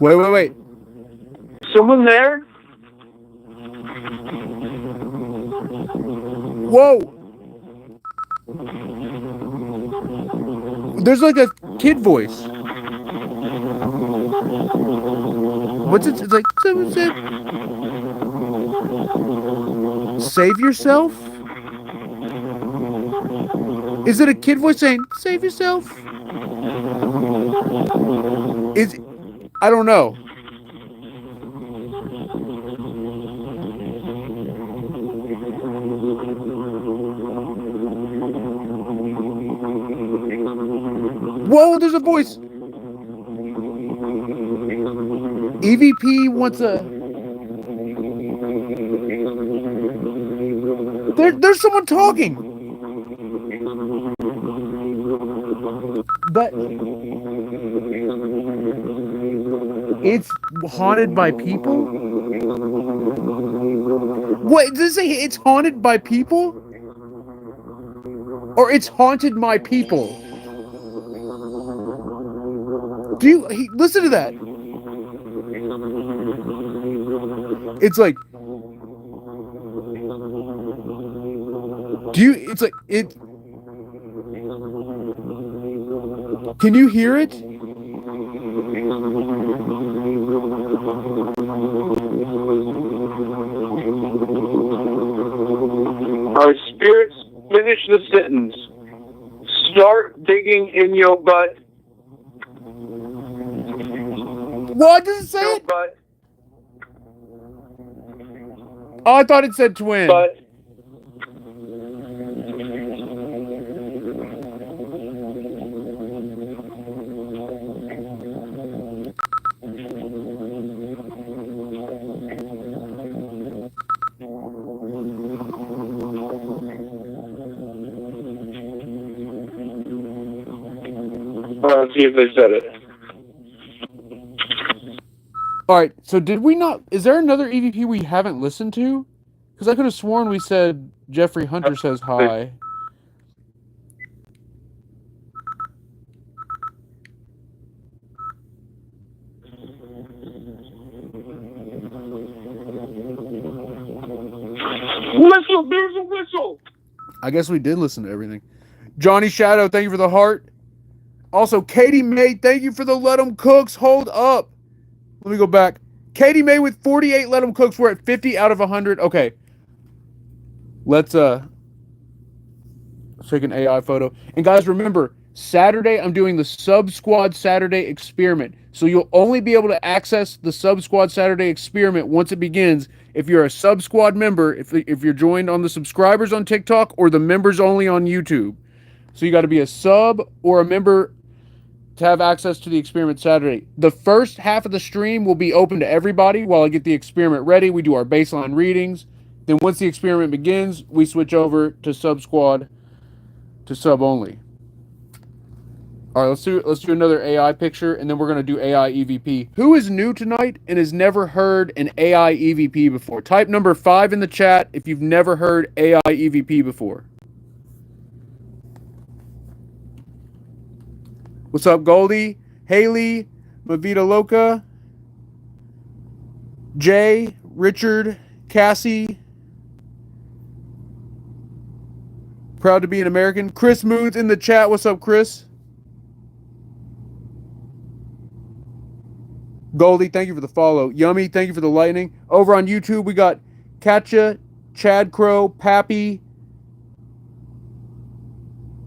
Wait. Someone there? Whoa! There's like a kid voice. What's it? It's like, save yourself? Is it a kid voice saying, save yourself? I don't know. Whoa, there's a voice. EVP wants a... There's someone talking. But it's haunted by people? What, does it say it's haunted by people? Or it's haunted my people? Listen to that. It's like... It's like... Can you hear it? Our spirits, finish the sentence. Start digging in your butt. What does it say? Your butt. Oh, I thought it said twin. Butt. Let's see if they said it. Alright, so did we not... Is there another EVP we haven't listened to? Because I could have sworn we said Jeffrey Hunter says hi. Whistle! There's a whistle! I guess we did listen to everything. Johnny Shadow, thank you for the heart. Also, Katie May, thank you for the Let 'em Cooks. Hold up. Let me go back. Katie May with 48 Let 'em Cooks. We're at 50 out of 100. Okay. Let's take an AI photo. And guys, remember, Saturday I'm doing the Sub Squad Saturday experiment. So you'll only be able to access the Sub Squad Saturday experiment once it begins if you're a Sub Squad member, if you're joined on the subscribers on TikTok or the members only on YouTube. So you got to be a sub or a member to have access to the experiment Saturday. The first half of the stream will be open to everybody while I get the experiment ready. We do our baseline readings. Then once the experiment begins, we switch over to Sub Squad to sub only. All right, let's do another AI picture, and then we're going to do AI EVP. Who is new tonight and has never heard an AI EVP before? Type number 5 in the chat if you've never heard AI EVP before. What's up, Goldie? Haley? Mavita Loca? Jay, Richard, Cassie, proud to be an American. Chris Moons in the chat. What's up, Chris? Goldie, thank you for the follow. Yummy, thank you for the lightning. Over on YouTube, we got Katja, Chad Crow, Pappy,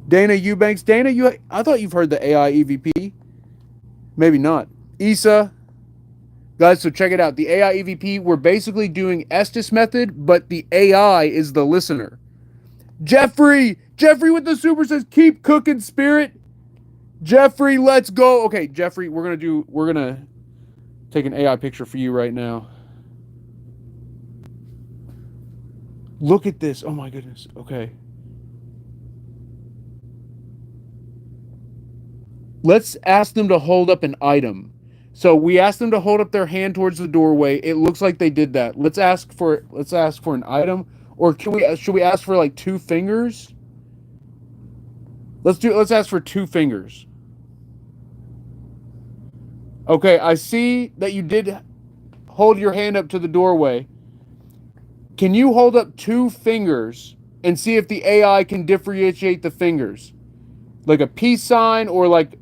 Dana Eubanks. Dana, I thought you've heard the AI EVP. Maybe not. Issa. Guys, so check it out. The AI EVP, we're basically doing Estes method, but the AI is the listener. Jeffrey with the super says, keep cooking, Spirit. Jeffrey, let's go. Okay, Jeffrey, we're going to take an AI picture for you right now. Look at this. Oh my goodness. Okay. Let's ask them to hold up an item. So we asked them to hold up their hand towards the doorway. It looks like they did that. Let's ask for an item, or should we ask for like 2 fingers? Let's ask for 2 fingers. Okay, I see that you did hold your hand up to the doorway. Can you hold up 2 fingers and see if the AI can differentiate the fingers? Like a peace sign, or like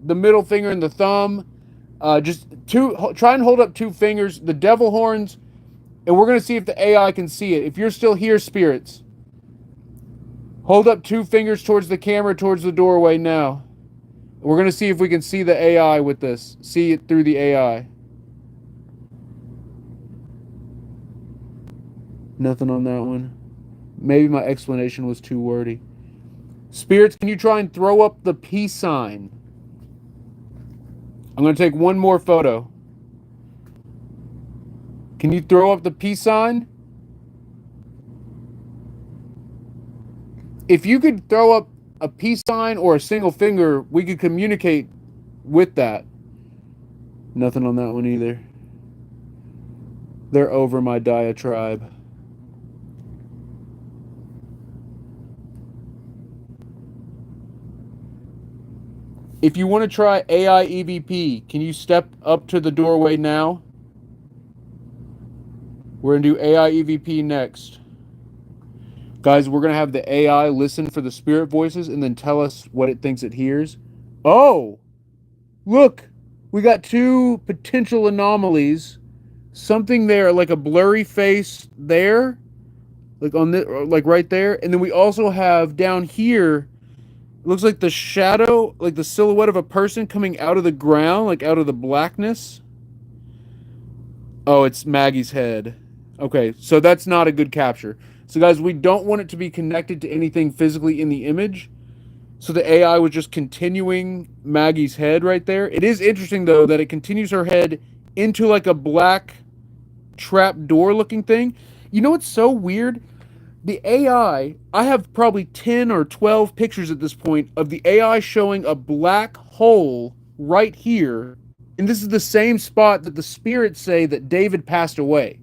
the middle finger and the thumb. Just try and hold up 2 fingers, the devil horns, and we're going to see if the AI can see it. If you're still here, spirits, hold up 2 fingers towards the camera, towards the doorway now. We're going to see if we can see the AI with this. See it through the AI. Nothing on that one. Maybe my explanation was too wordy. Spirits, can you try and throw up the peace sign? I'm going to take one more photo. Can you throw up the peace sign? If you could throw up a peace sign or a single finger, we could communicate with that. Nothing on that one either. They're over my diatribe. If you want to try AI EVP, can you step up to the doorway now? We're going to do AI EVP next. Guys, we're going to have the AI listen for the spirit voices and then tell us what it thinks it hears. Oh, look, we got 2 potential anomalies. Something there, like a blurry face there, like on the, like right there. And then we also have down here, it looks like the shadow, like the silhouette of a person coming out of the ground, like out of the blackness. Oh, it's Maggie's head. Okay, so that's not a good capture. So guys, we don't want it to be connected to anything physically in the image. So the AI was just continuing Maggie's head right there. It is interesting, though, that it continues her head into like a black trap door looking thing. You know what's so weird? The AI, I have probably 10 or 12 pictures at this point of the AI showing a black hole right here. And this is the same spot that the spirits say that David passed away.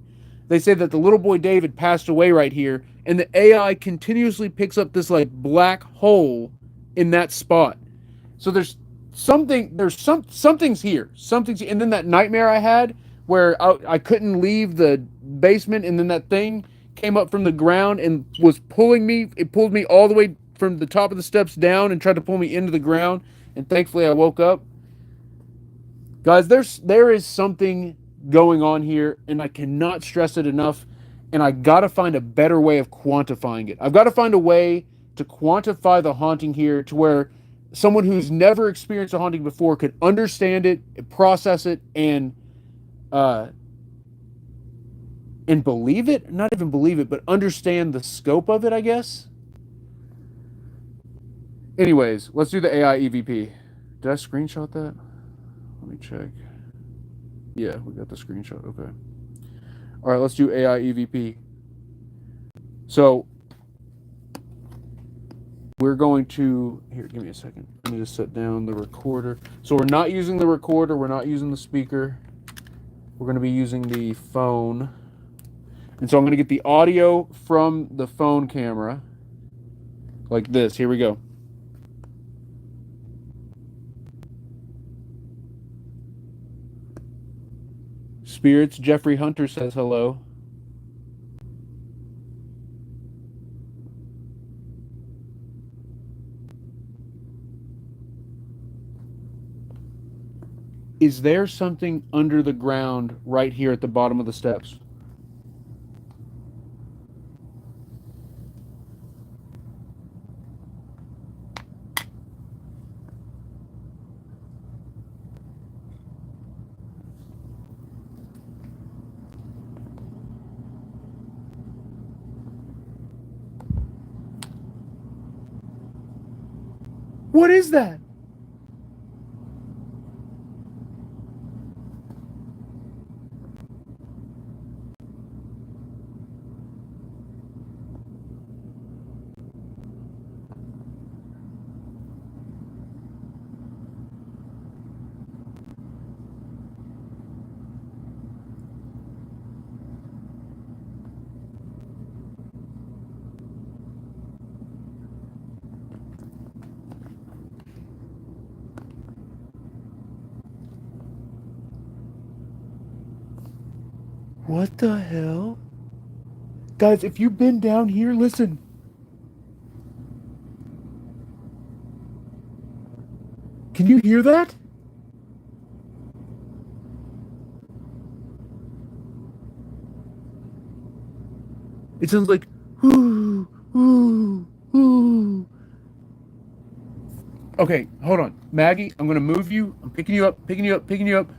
They say that the little boy David passed away right here, and the AI continuously picks up this like black hole in that spot. So something's here. And then that nightmare I had where I couldn't leave the basement, and then that thing came up from the ground and was pulling me. It pulled me all the way from the top of the steps down and tried to pull me into the ground, and thankfully I woke up. Guys, there is something going on here, and I cannot stress it enough, and I gotta find a better way of quantifying it. I've got to find a way to quantify the haunting here to where someone who's never experienced a haunting before could understand it, process it, and believe it. Not even believe it, but understand the scope of it, I guess. Anyways, let's do the AI EVP. Did I screenshot that? Let me check. Yeah, we got the screenshot. Okay. All right, let's do AI EVP. So we're going to, here, give me a second. Let me just set down the recorder. So we're not using the recorder. We're not using the speaker. We're going to be using the phone. And so I'm going to get the audio from the phone camera like this. Here we go. Spirits, Jeffrey Hunter says hello. Is there something under the ground right here at the bottom of the steps? What is that? What the hell? Guys, if you've been down here, listen. Can you hear that? It sounds like whoo, whoo, whoo. Okay, hold on. Maggie, I'm gonna move you. I'm picking you up, picking you up, picking you up.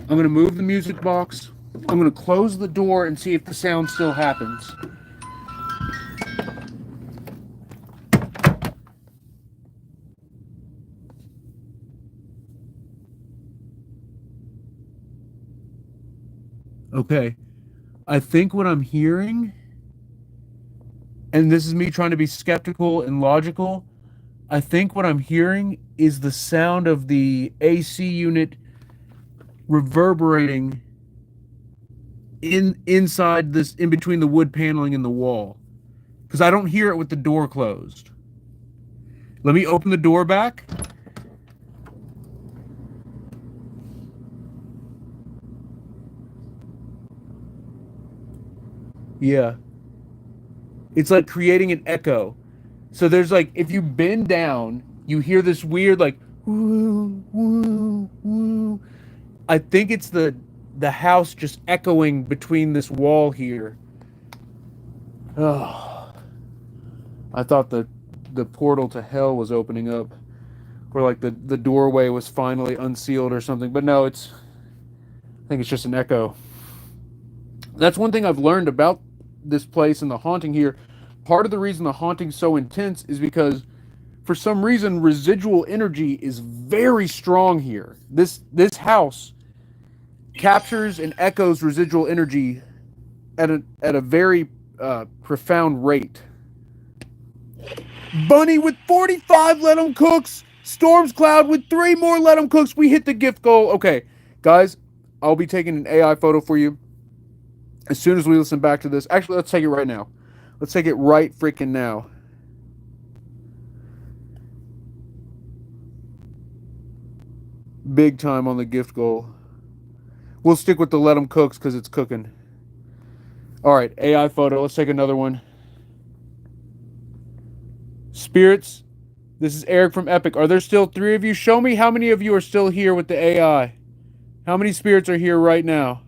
I'm gonna move the music box. I'm gonna close the door and see if the sound still happens. Okay. I think what I'm hearing, and this is me trying to be skeptical and logical, I think what I'm hearing is the sound of the AC unit reverberating inside this, in between the wood paneling and the wall, because I don't hear it with the door closed. Let me open the door back. Yeah, it's like creating an echo. So there's like, if you bend down, you hear this weird like woo, woo, woo. I think it's the house just echoing between this wall here. Oh, I thought the portal to hell was opening up, or like the doorway was finally unsealed or something. But no, I think it's just an echo. That's one thing I've learned about this place and the haunting here. Part of the reason the haunting's so intense is because for some reason residual energy is very strong here. This house captures and echoes residual energy at a very profound rate. Bunny with 45 let 'em cooks. Storms Cloud with 3 more let 'em cooks. We hit the gift goal. Okay, guys, I'll be taking an AI photo for you as soon as we listen back to this. Actually, let's take it right now. Let's take it right freaking now. Big time on the gift goal. We'll stick with the let 'em cooks because it's cooking. All right, AI photo. Let's take another one. Spirits, this is Eric from Epic. Are there still 3 of you? Show me how many of you are still here with the AI. How many spirits are here right now?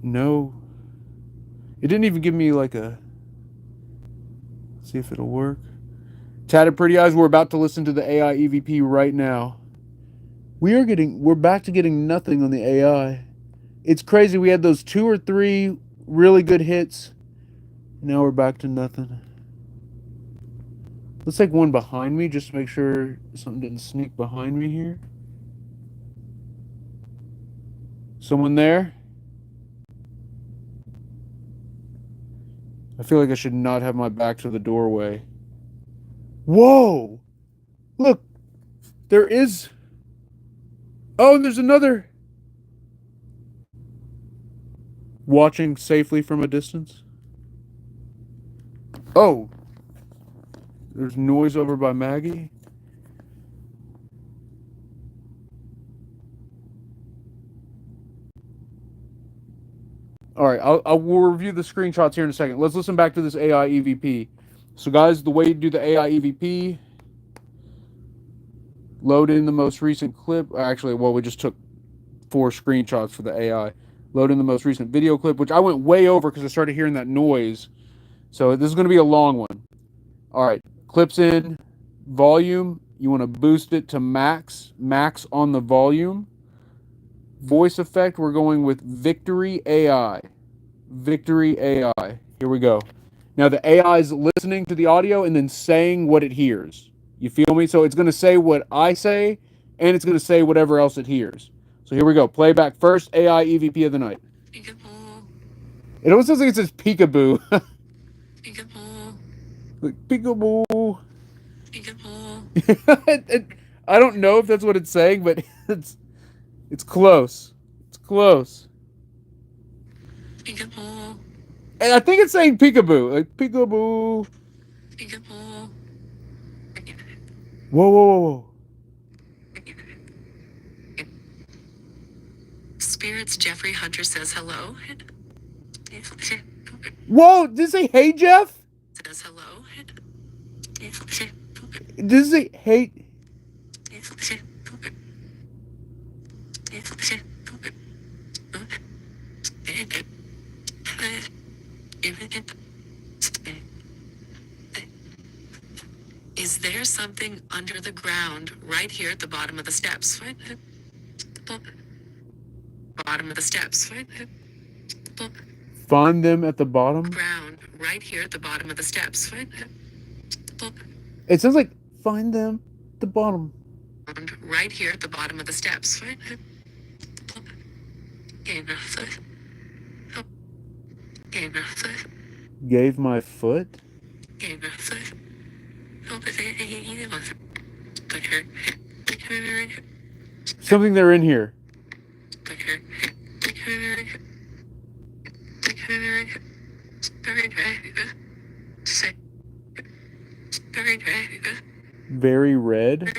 No. It didn't even give me like a... Let's see if it'll work. Tatted Pretty Eyes, we're about to listen to the AI EVP right now. We're back to getting nothing on the AI. It's crazy. We had those 2 or 3 really good hits. Now we're back to nothing. Let's take one behind me just to make sure something didn't sneak behind me here. Someone there? I feel like I should not have my back to the doorway. Whoa! Look! There is... Oh, and there's another... Watching safely from a distance. Oh! There's noise over by Maggie. All right, we'll review the screenshots here in a second. Let's listen back to this AI EVP. So, guys, the way you do the AI EVP, load in the most recent clip. Actually, well, we just took 4 screenshots for the AI. Load in the most recent video clip, which I went way over because I started hearing that noise. So this is going to be a long one. All right, clips in, volume. You want to boost it to max on the volume. Voice effect, we're going with Victory AI. Victory AI. Here we go. Now the AI is listening to the audio and then saying what it hears. You feel me? So it's going to say what I say, and it's going to say whatever else it hears. So here we go. Playback first, AI EVP of the night. Peekaboo. It almost sounds like it says peekaboo. Peekaboo. Like, peekaboo. Peekaboo. I don't know if that's what it's saying, but it's close. It's close. Peekaboo. And I think it's saying peekaboo. Like peekaboo. Peekaboo. Whoa, whoa, whoa, whoa. Spirits Jeffrey Hunter says hello. Whoa, did it say hey Jeff? Says hello. Did it say hey? Is there something under the ground right here at the bottom of the steps? Bottom of the steps. Find them at the bottom. Ground right here at the bottom of the steps. It sounds like find them at the bottom. Right here at the bottom of the steps. Gave my foot. Something they're in here. Very red.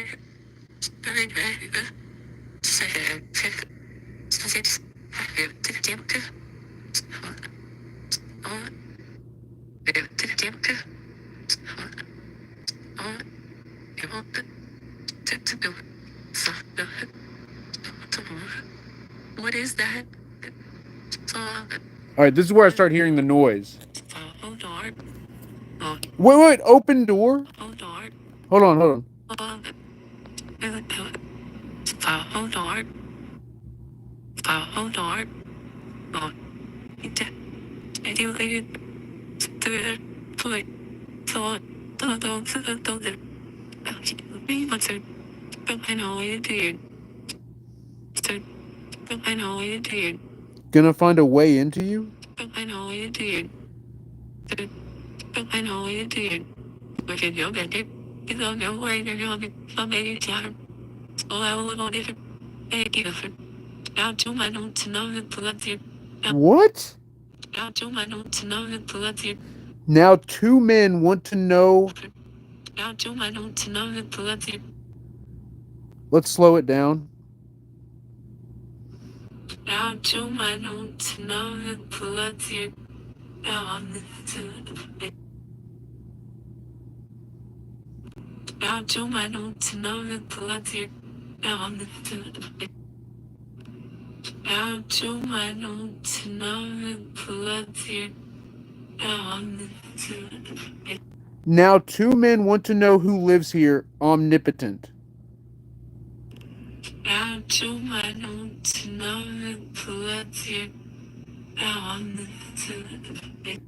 What is that? All right, this is where I start hearing the noise. Oh, Lord. Wait, open door. Oh, Lord. Hold on. Oh, Lord. Oh, Lord. Oh, Gonna find a way into you. What? Now 2 men want to know. Let's slow it down. Now 2 men want to know who lives here, omnipotent.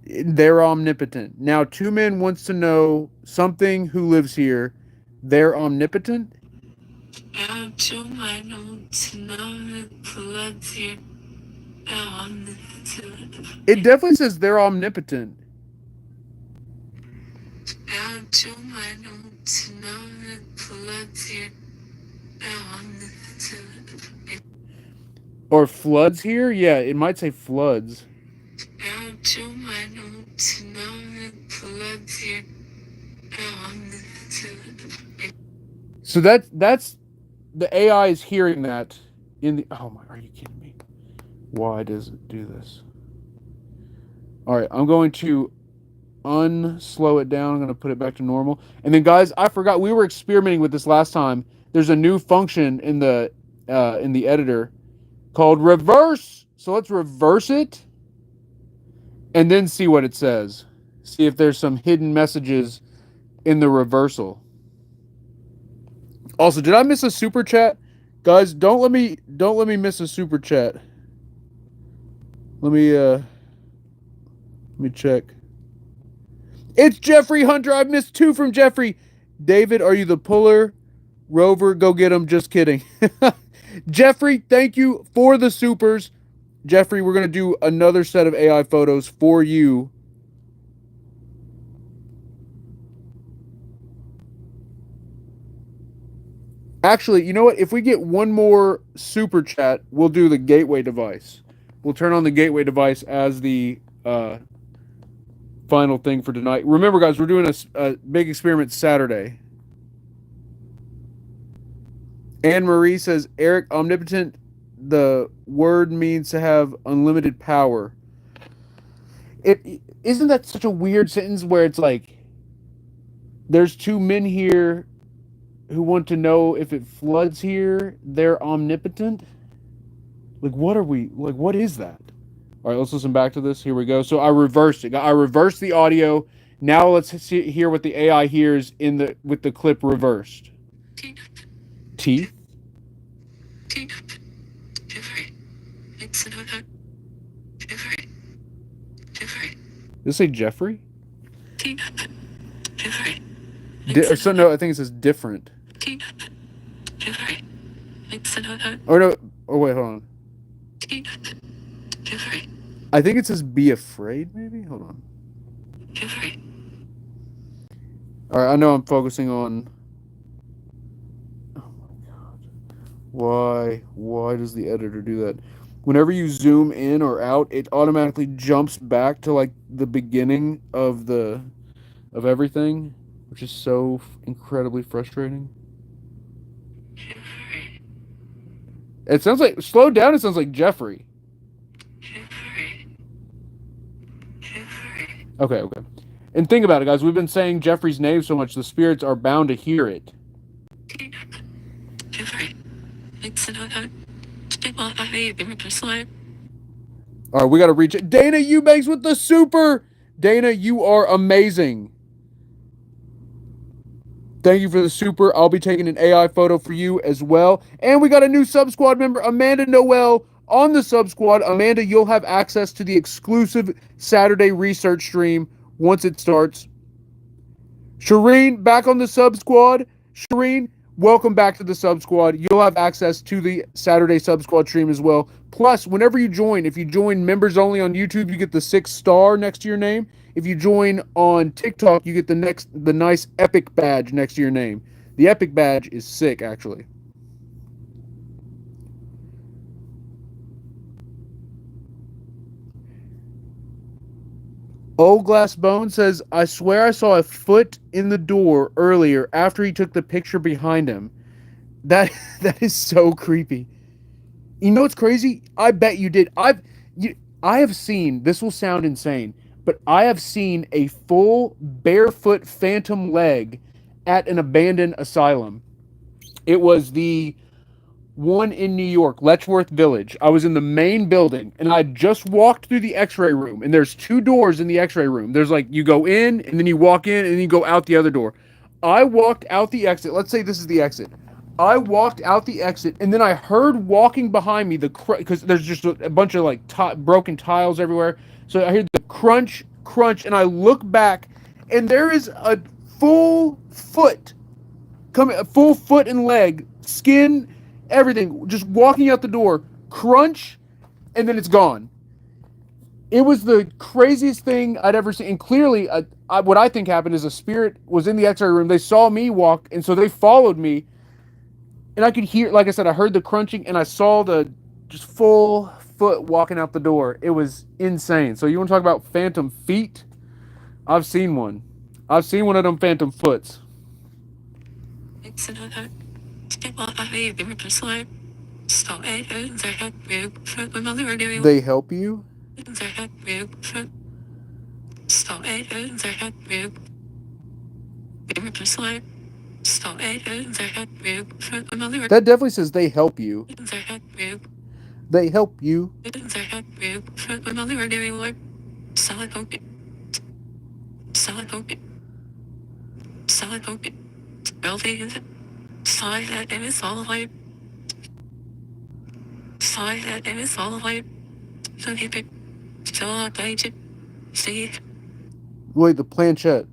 They're omnipotent. Now 2 men wants to know something who lives here. They're omnipotent. It definitely says they're omnipotent. Or floods here? Yeah, it might say floods. So that's the AI is hearing that in the. Oh my! Are you kidding me? Why does it do this? All right, I'm going to unslow it down. I'm going to put it back to normal. And then, guys, I forgot we were experimenting with this last time. There's a new function in the editor called reverse. So let's reverse it and then see what it says. See if there's some hidden messages in the reversal. Also, did I miss a super chat? Guys, don't let me miss a super chat. Let me check. It's Jeffrey Hunter. I've missed 2 from Jeffrey. David, are you the puller? Rover, go get him. Just kidding. Jeffrey, thank you for the supers. Jeffrey, we're going to do another set of AI photos for you. Actually, you know what? If we get one more super chat, we'll do the gateway device. We'll turn on the gateway device as the final thing for tonight. Remember, guys, we're doing a big experiment Saturday. Anne Marie says, Eric, omnipotent, the word means to have unlimited power. Isn't that such a weird sentence where it's like, there's 2 men here who want to know if it floods here, they're omnipotent? Like, what are we, like, what is that? All right, let's listen back to this. Here we go. So I reversed it. I reversed the audio. Now let's hear what the AI hears with the clip reversed. Teeth? Did it say Jeffrey? No, I think it says different. Or no, oh wait, hold on. I think it says be afraid, maybe? Hold on. Alright, I know I'm focusing on... Oh my god. Why does the editor do that? Whenever you zoom in or out, it automatically jumps back to like the beginning of everything, which is so incredibly frustrating. It sounds like, slow down, it sounds like Jeffrey. Okay. And think about it, guys. We've been saying Jeffrey's name so much, the spirits are bound to hear it. All right, we got to reach it. Dana Eubanks with the super. Dana, you are amazing. Thank you for the super. I'll be taking an AI photo for you as well. And we got a new sub squad member, Amanda Noel, on the sub squad. Amanda, you'll have access to the exclusive Saturday research stream once it starts. Shireen, back on the sub squad. Shireen, welcome back to the sub squad. You'll have access to the Saturday sub squad stream as well. Plus, whenever you join, if you join members only on YouTube, you get the 6-star next to your name. If you join on TikTok, you get the nice epic badge next to your name. The epic badge is sick, actually. Old Glass Bone says, I swear I saw a foot in the door earlier after he took the picture behind him. That is so creepy. You know what's crazy? I bet you did. I have seen, this will sound insane, but I have seen a full barefoot phantom leg at an abandoned asylum. It was the one in New York, Letchworth Village. I was in the main building, and I just walked through the x-ray room, and there's 2 doors in the x-ray room. There's like, you go in, and then you walk in, and then you go out the other door. I walked out the exit. Let's say this is the exit. I walked out the exit, and then I heard walking behind me, because there's just a bunch of like broken tiles everywhere. So I heard the crunch, and I look back, and there is a full foot and leg, skin, everything, just walking out the door, crunch, and then it's gone. It was the craziest thing I'd ever seen. And clearly, what I think happened is a spirit was in the x-ray room. They saw me walk, and so they followed me. And I could hear, like I said, I heard the crunching, and I saw the just full foot walking out the door. It was insane. So you want to talk about phantom feet? I've seen one. I've seen one of them phantom foots. They help you? That definitely says they help you. They help you. Wait, the planchette.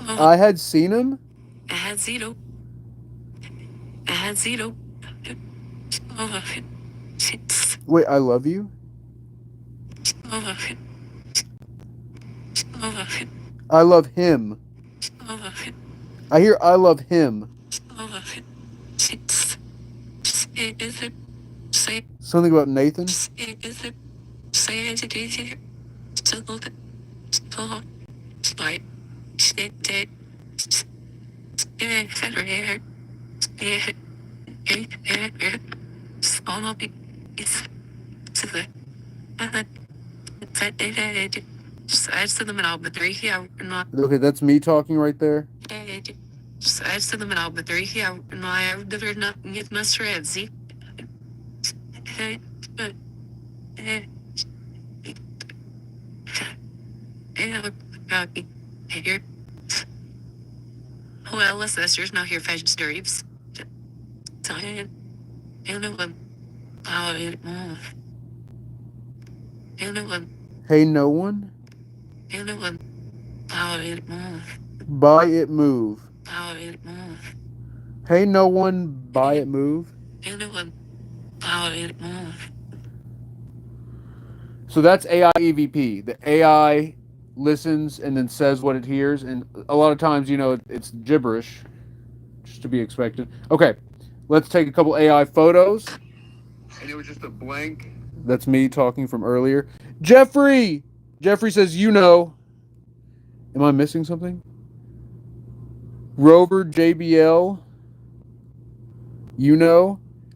I had seen him. Wait, I love you. I love him. I hear I love him. Something about Nathan. Okay, that's me talking right there. Hey, no one. Buy it, move. Hey, no one. Buy it, move. So that's AI EVP. The AI listens and then says what it hears, and a lot of times, it's gibberish, just to be expected. Okay, let's take a couple AI photos. And it was just a blank. That's me talking from earlier. Jeffrey! Jeffrey says, Am I missing something? Rover, JBL.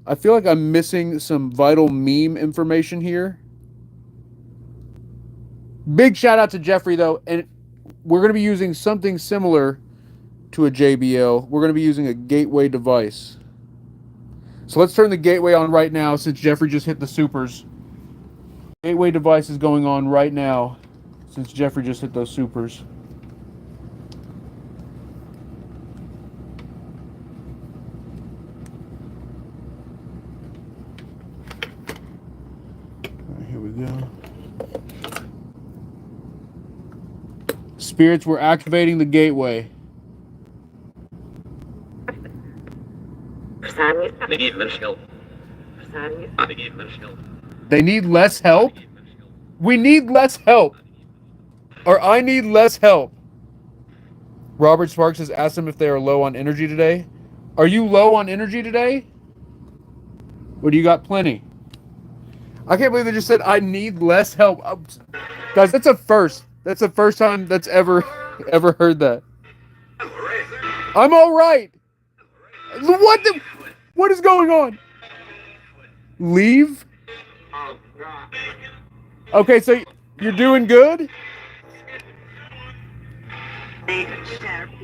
I feel like I'm missing some vital meme information here. Big shout out to Jeffrey, though. And we're going to be using something similar to a JBL. We're going to be using a gateway device. So let's turn the gateway on right now since Jeffrey just hit the supers. Gateway device is going on right now since Jeffrey just hit those supers. All right, here we go. Spirits, we're activating the gateway. They need less help? We need less help. Or I need less help. Robert Sparks has asked them if they are low on energy today. Are you low on energy today? Or do you got plenty? I can't believe they just said I need less help. Guys, that's a first. That's the first time that's ever heard that. I'm all right. What is going on? Leave? Okay, so you're doing good?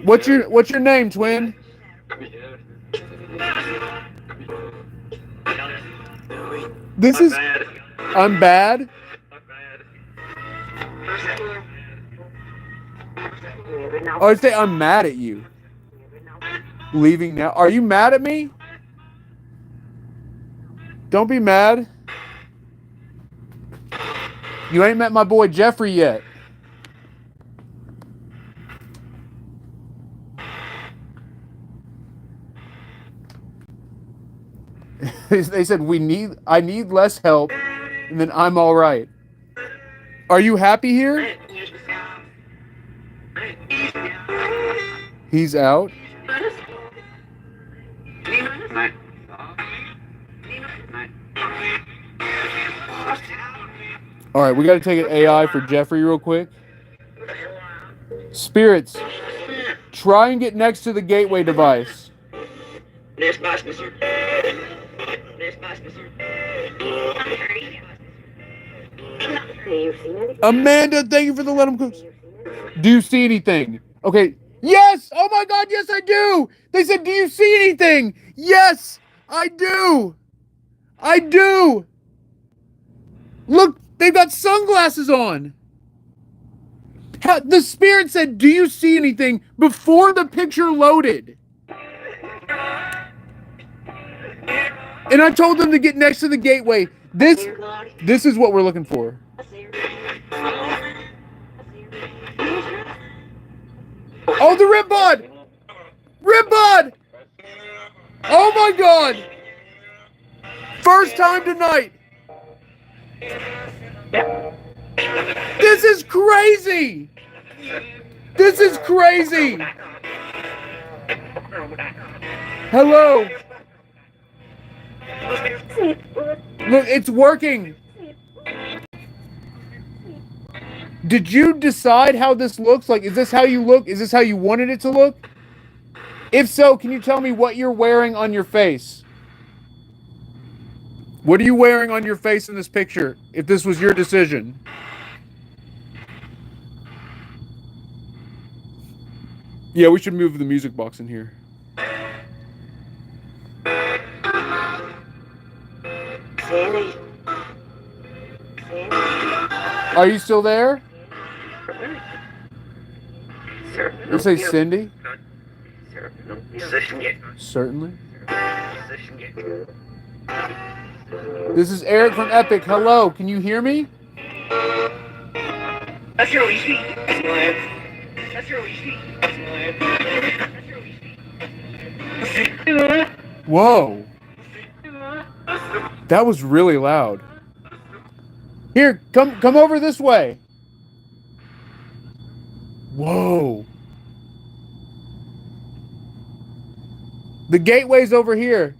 What's your name, twin? I'm bad. Oh, I say I'm mad at you. Leaving now. Are you mad at me? Don't be mad. You ain't met my boy Jeffrey yet. They said I need less help, and then I'm all right. Are you happy here? He's out. All right, we got to take an AI for Jeffrey real quick. Spirits, try and get next to the gateway device. Amanda, thank you for the let 'em cook. Do you see anything? Okay. Yes! Oh my god, yes I do! They said, do you see anything? Yes! I do! I do! Look, they've got sunglasses on! The spirit said, do you see anything before the picture loaded? And I told them to get next to the gateway. This is what we're looking for. Oh, the rib bod! Rib bod! Oh my god! First time tonight! This is crazy! This is crazy! Hello! Look, it's working! Did you decide how this looks? Like, is this how you look? Is this how you wanted it to look? If so, can you tell me what you're wearing on your face? What are you wearing on your face in this picture, if this was your decision? Yeah, we should move the music box in here. Are you still there? You say Cindy? Certainly. This is Eric from Epic. Hello, can you hear me? Whoa. That was really loud. Here, come over this way. Whoa. The gateway's over here.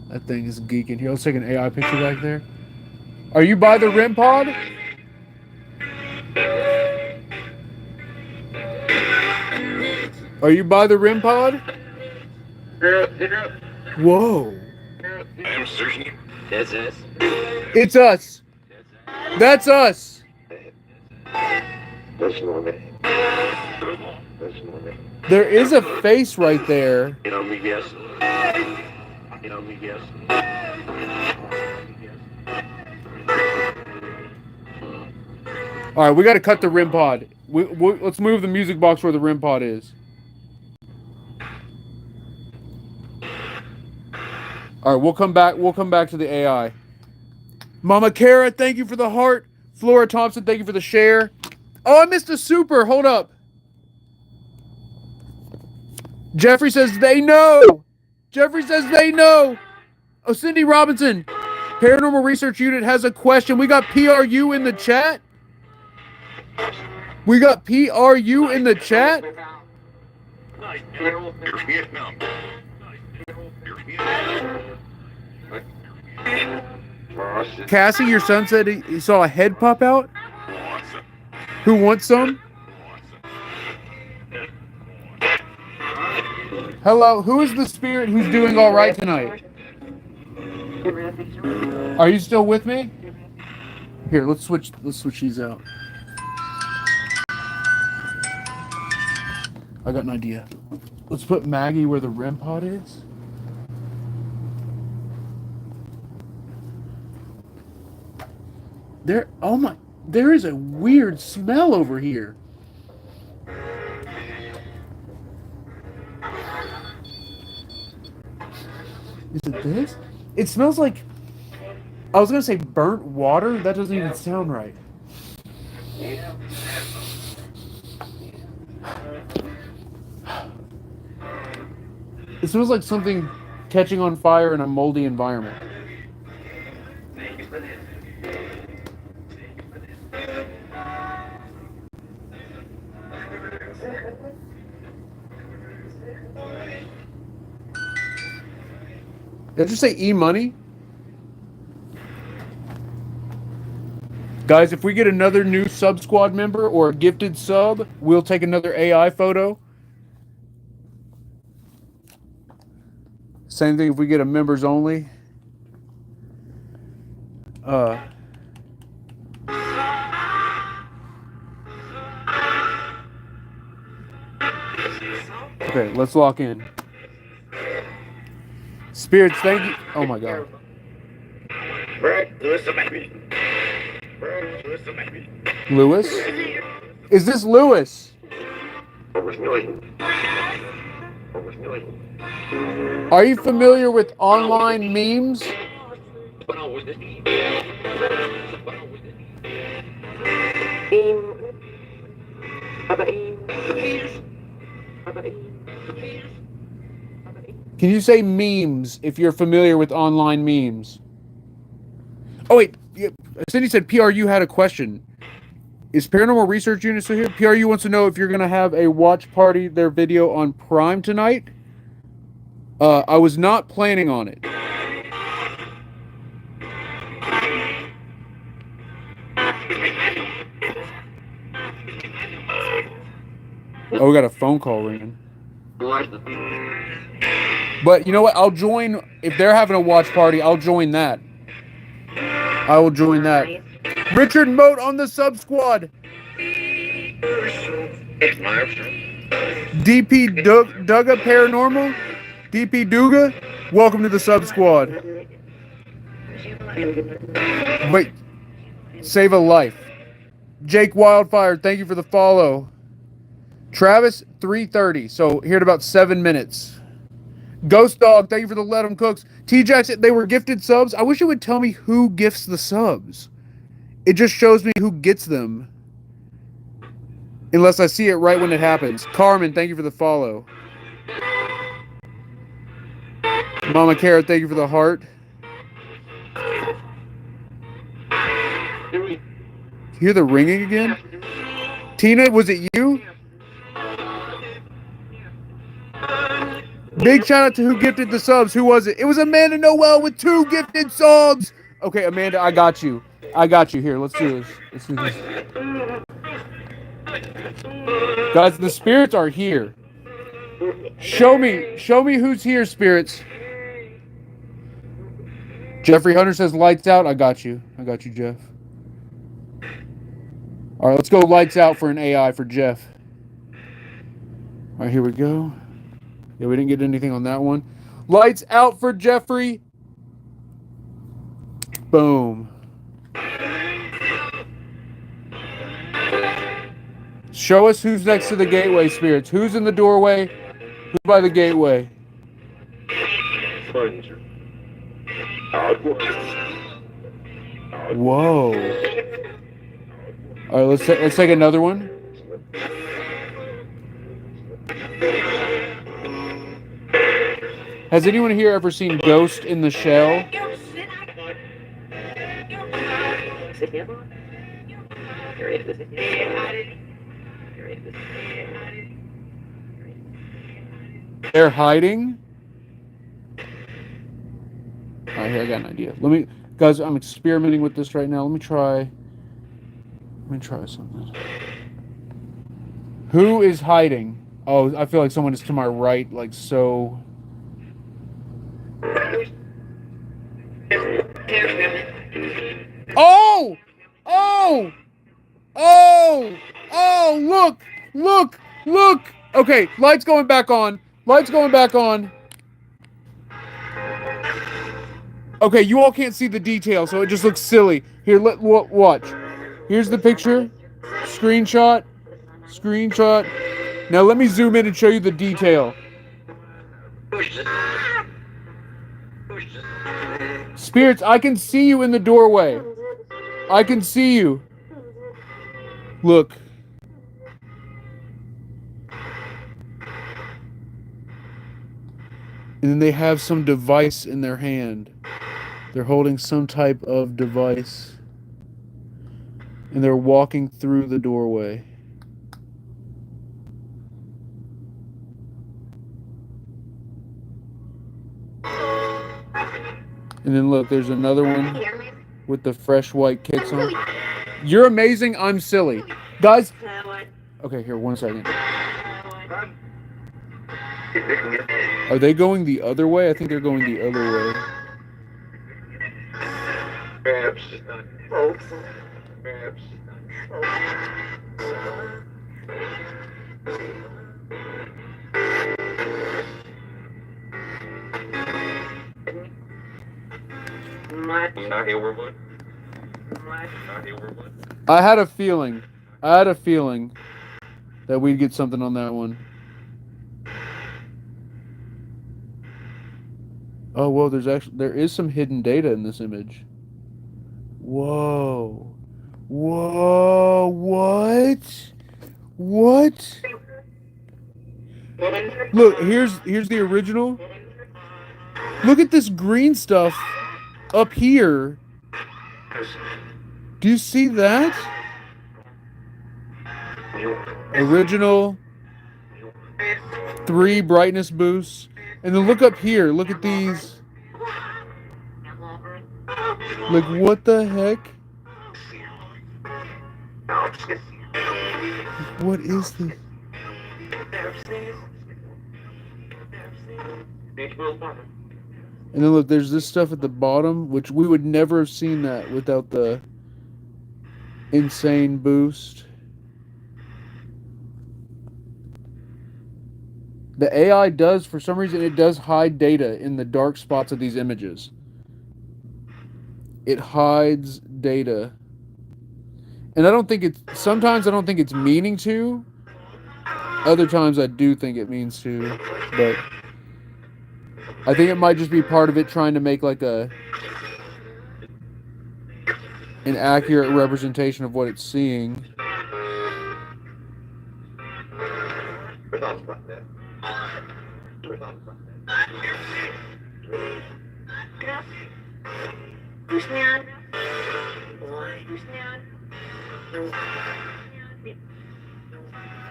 That thing is geeking here. Let's take an AI picture back there. Are you by the REM pod? Are you by the REM pod? Whoa. That's us. It's us. That's us. There is a face right there. All right, we got to cut the REM pod. Let's move the music box where the REM pod is. All right, we'll come back. We'll come back to the AI. Mama Kara, thank you for the heart. Flora Thompson, thank you for the share. Oh, I missed a super. Hold up. Jeffrey says they know. Jeffrey says they know. Oh, Cindy Robinson, Paranormal Research Unit has a question. We got PRU in the chat. We got PRU in the chat. Cassie, your son said he saw a head pop out. Who wants some? Hello, who is the spirit who's doing all right tonight? Are you still with me? Here, let's switch these out. I got an idea. Let's put Maggie where the REM pod is. There is a weird smell over here. Is it this? It smells like, I was gonna say burnt water. That doesn't even sound right. It smells like something catching on fire in a moldy environment. Did I just say E-money? Guys, if we get another new sub squad member or a gifted sub, we'll take another AI photo. Same thing if we get a members only. Okay, let's lock in. Spirits, thank you. Oh my god. Lewis? Is this Lewis? Are you familiar with online memes? Can you say memes if you're familiar with online memes? Oh wait, Cindy said PRU had a question. Is Paranormal Research Unit still here? PRU wants to know if you're going to have a watch party, their video on Prime tonight. I was not planning on it. Oh, we got a phone call ringing. But you know what? I'll join. If they're having a watch party, I'll join that. I will join that. Richard Moat on the sub squad. DP Dugga Paranormal. DP Duga. Welcome to the sub squad. Wait. Save a life. Jake Wildfire, thank you for the follow. Travis, 3:30. So here in about 7 minutes. Ghost Dog, thank you for the Let 'em Cooks. T-Jack said they were gifted subs. I wish it would tell me who gifts the subs. It just shows me who gets them. Unless I see it right when it happens. Carmen, thank you for the follow. Mama Kara, thank you for the heart. You hear the ringing again? Tina, was it you? Big shout out to who gifted the subs. Who was it? It was Amanda Noel with 2 gifted subs. Okay, Amanda, I got you. I got you. Here, let's do this. Let's do this. Guys, the spirits are here. Show me who's here, spirits. Jeffrey Hunter says lights out. I got you. I got you, Jeff. All right, let's go lights out for an AI for Jeff. All right, here we go. Yeah, we didn't get anything on that one. Lights out for Jeffrey. Boom. Show us who's next to the gateway, spirits. Who's in the doorway? Who's by the gateway? Whoa. All right, let's take another one. Has anyone here ever seen Ghost in the Shell? They're hiding? Alright, here, I got an idea. Guys, I'm experimenting with this right now. Let me try something. Who is hiding? Oh, I feel like someone is to my right, like so. Oh! Oh! Oh! Oh! Look! Okay, lights going back on. Okay, you all can't see the detail, so it just looks silly. Here, watch. Here's the picture. Screenshot. Now let me zoom in and show you the detail. Spirits, I can see you in the doorway. I can see you. Look. And then they have some device in their hand. They're holding some type of device. And they're walking through the doorway. And then look, there's another one with the fresh white kicks on. You're amazing. I'm silly. Guys. Okay, here, 1 second. Are they going the other way? I think they're going the other way. I had a feeling that we'd get something on that one. Oh, whoa, there is some hidden data in this image. Whoa. Whoa, what? What? Look, here's the original. Look at this green stuff up here. Do you see that? Original 3 brightness boosts. And then look up here. Look at these. Like, what the heck? What is this? And then look, there's this stuff at the bottom, which we would never have seen that without the insane boost. The AI does, for some reason, it does hide data in the dark spots of these images. It hides data. And sometimes I don't think it's meaning to. Other times I do think it means to. But I think it might just be part of it trying to make like an accurate representation of what it's seeing.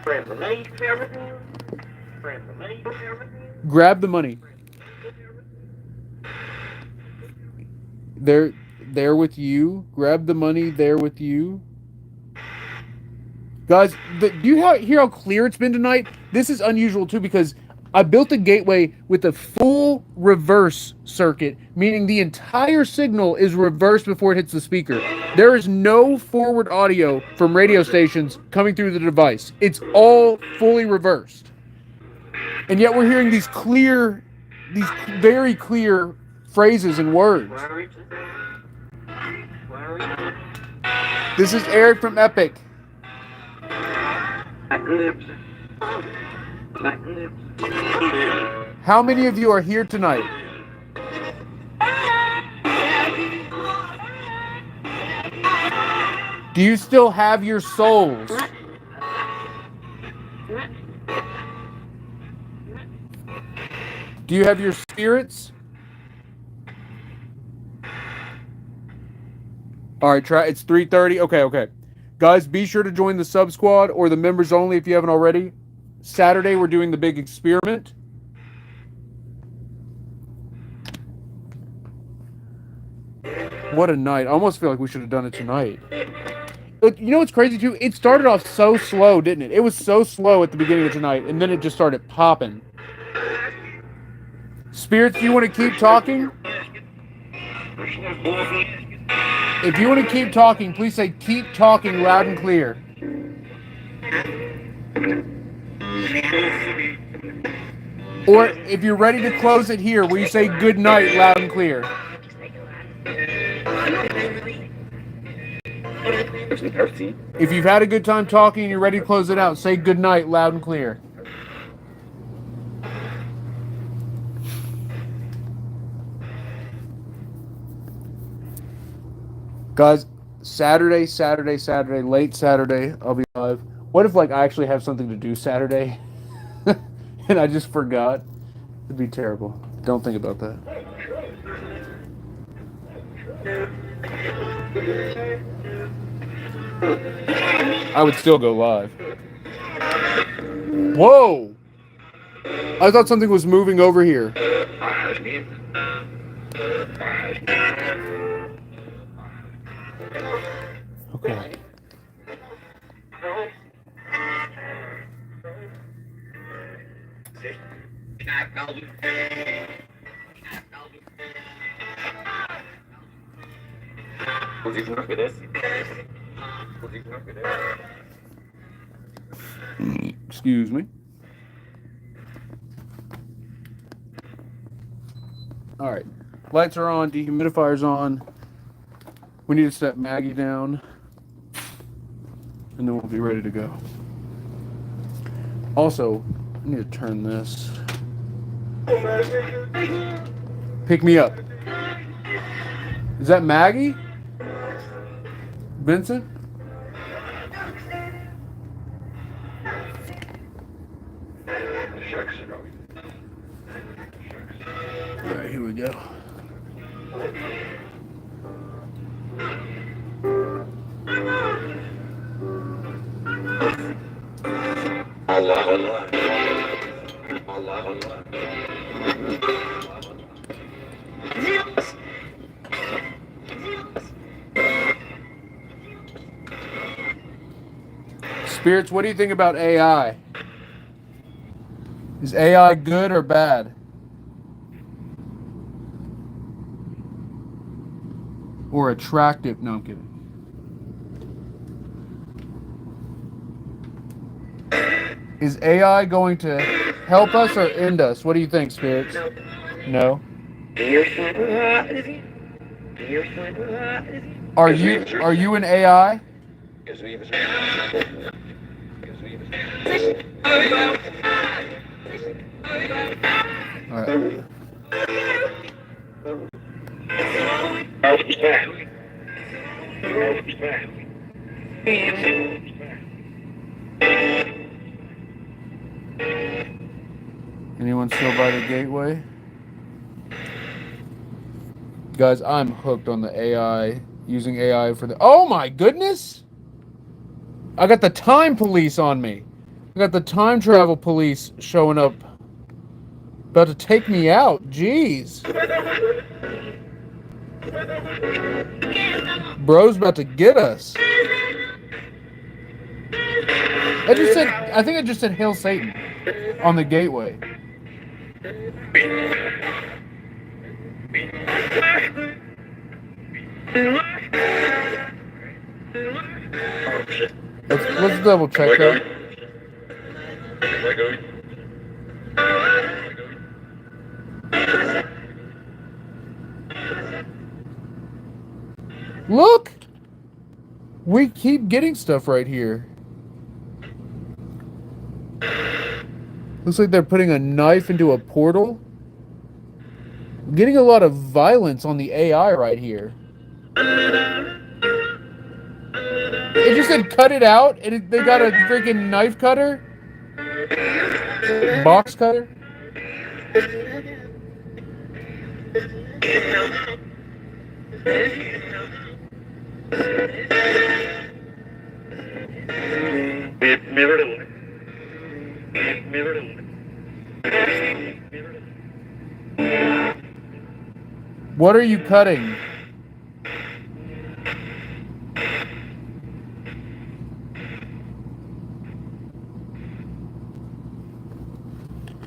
Grab the money. They're with you. Grab the money. They're with you. Guys, do you hear how clear it's been tonight? This is unusual too because I built a gateway with a full reverse circuit, meaning the entire signal is reversed before it hits the speaker. There is no forward audio from radio stations coming through the device. It's all fully reversed. And yet we're hearing these very clear phrases and words. This is Eric from Epic. How many of you are here tonight? Do you still have your souls? Do you have your spirits? All right, it's 3:30. Okay. Guys, be sure to join the sub squad or the members only if you haven't already. Saturday, we're doing the big experiment. What a night. I almost feel like we should have done it tonight. But you know what's crazy, too? It started off so slow, didn't it? It was so slow at the beginning of tonight, and then it just started popping. Spirits, do you want to keep talking? If you want to keep talking, please say keep talking loud and clear. Or if you're ready to close it here, will you say good night loud and clear? If you've had a good time talking and you're ready to close it out, say good night loud and clear. Guys, Saturday, late Saturday, I'll be live. What if, like, I actually have something to do Saturday and I just forgot? It'd be terrible. Don't think about that. I would still go live. Whoa! I thought something was moving over here. Okay. Excuse me. All right. Lights are on. Dehumidifier's on. We need to set Maggie down. And then we'll be ready to go. Also, I need to turn this. Pick me up. Is that Maggie? Vincent? All right, here we go. Spirits, what do you think about AI? Is AI good or bad? Or attractive? No, I'm kidding. Is AI going to help us or end us? What do you think, Spirits? No. Are you an AI? All right. Anyone still by the gateway? Guys, I'm hooked on the AI. Using AI for the... Oh my goodness! I got the time police on me. I got the time travel police showing up. About to take me out. Jeez. Bro's about to get us. I think I just said Hail Satan on the gateway. Let's double check that. Look! We keep getting stuff right here. Looks like they're putting a knife into a portal. I'm getting a lot of violence on the AI right here. It just said cut it out, and they got a freaking knife cutter. Box cutter. What are you cutting?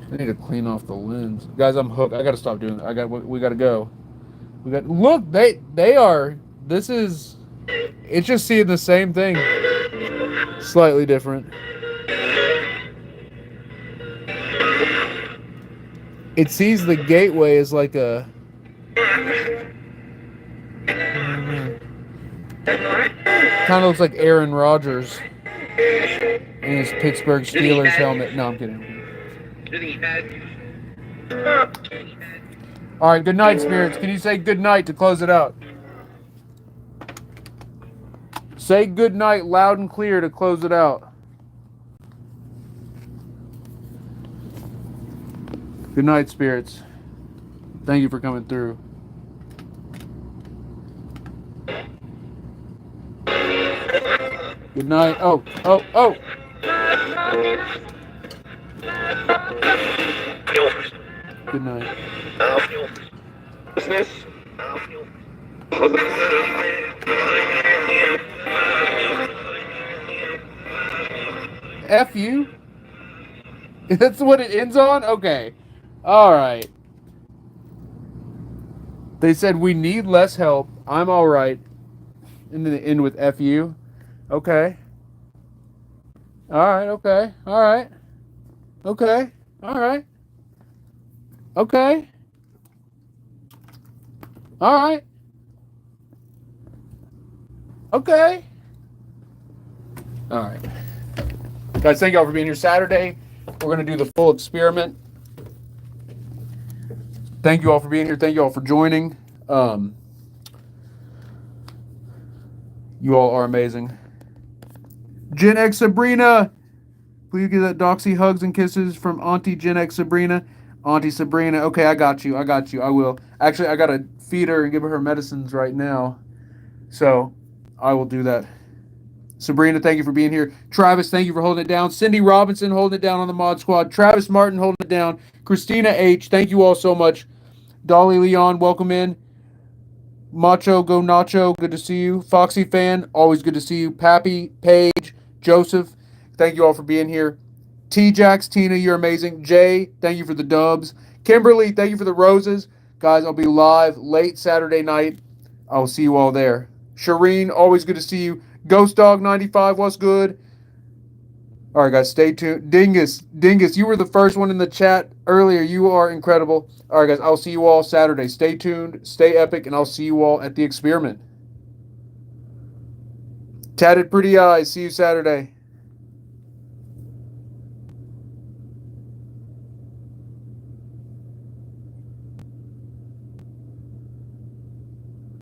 I need to clean off the lens. Guys, I'm hooked. I gotta stop doing that. We gotta go. Look, they are, this is, it's just seeing the same thing. Slightly different. It sees the gateway as like a... Kind of looks like Aaron Rodgers in his Pittsburgh Steelers helmet. No, I'm kidding. All right, good night, Spirits. Can you say good night to close it out? Say good night loud and clear to close it out. Good night, Spirits. Thank you for coming through. Good night. Oh. Good night. F you. That's what it ends on? Okay. All right. They said we need less help. I'm all right. And then they end with FU. Okay. All right. Okay. All right. Okay. All right. Okay. All right. Okay. All right. Guys, thank y'all for being here Saturday. We're going to do the full experiment. Thank you all for being here. Thank you all for joining. You all are amazing. Gen X Sabrina, please give that Doxy hugs and kisses from Auntie Gen X Sabrina. Auntie Sabrina, okay, I got you. I will. Actually, I got to feed her and give her medicines right now. So, I will do that. Sabrina, thank you for being here. Travis, thank you for holding it down. Cindy Robinson holding it down on the mod squad. Travis Martin holding it down. Christina H, thank you all so much. Dolly Leon, welcome in. Macho Go Nacho, good to see you. Foxy Fan, always good to see you. Pappy, Paige, Joseph, thank you all for being here. T-Jax, Tina, you're amazing. Jay, thank you for the dubs. Kimberly, thank you for the roses. Guys, I'll be live late Saturday night. I'll see you all there. Shireen, always good to see you. Ghost Dog 95, what's good? All right, guys, stay tuned. Dingus, you were the first one in the chat earlier. You are incredible. All right, guys, I'll see you all Saturday. Stay tuned, stay epic, and I'll see you all at the experiment. Tatted Pretty Eyes, see you Saturday.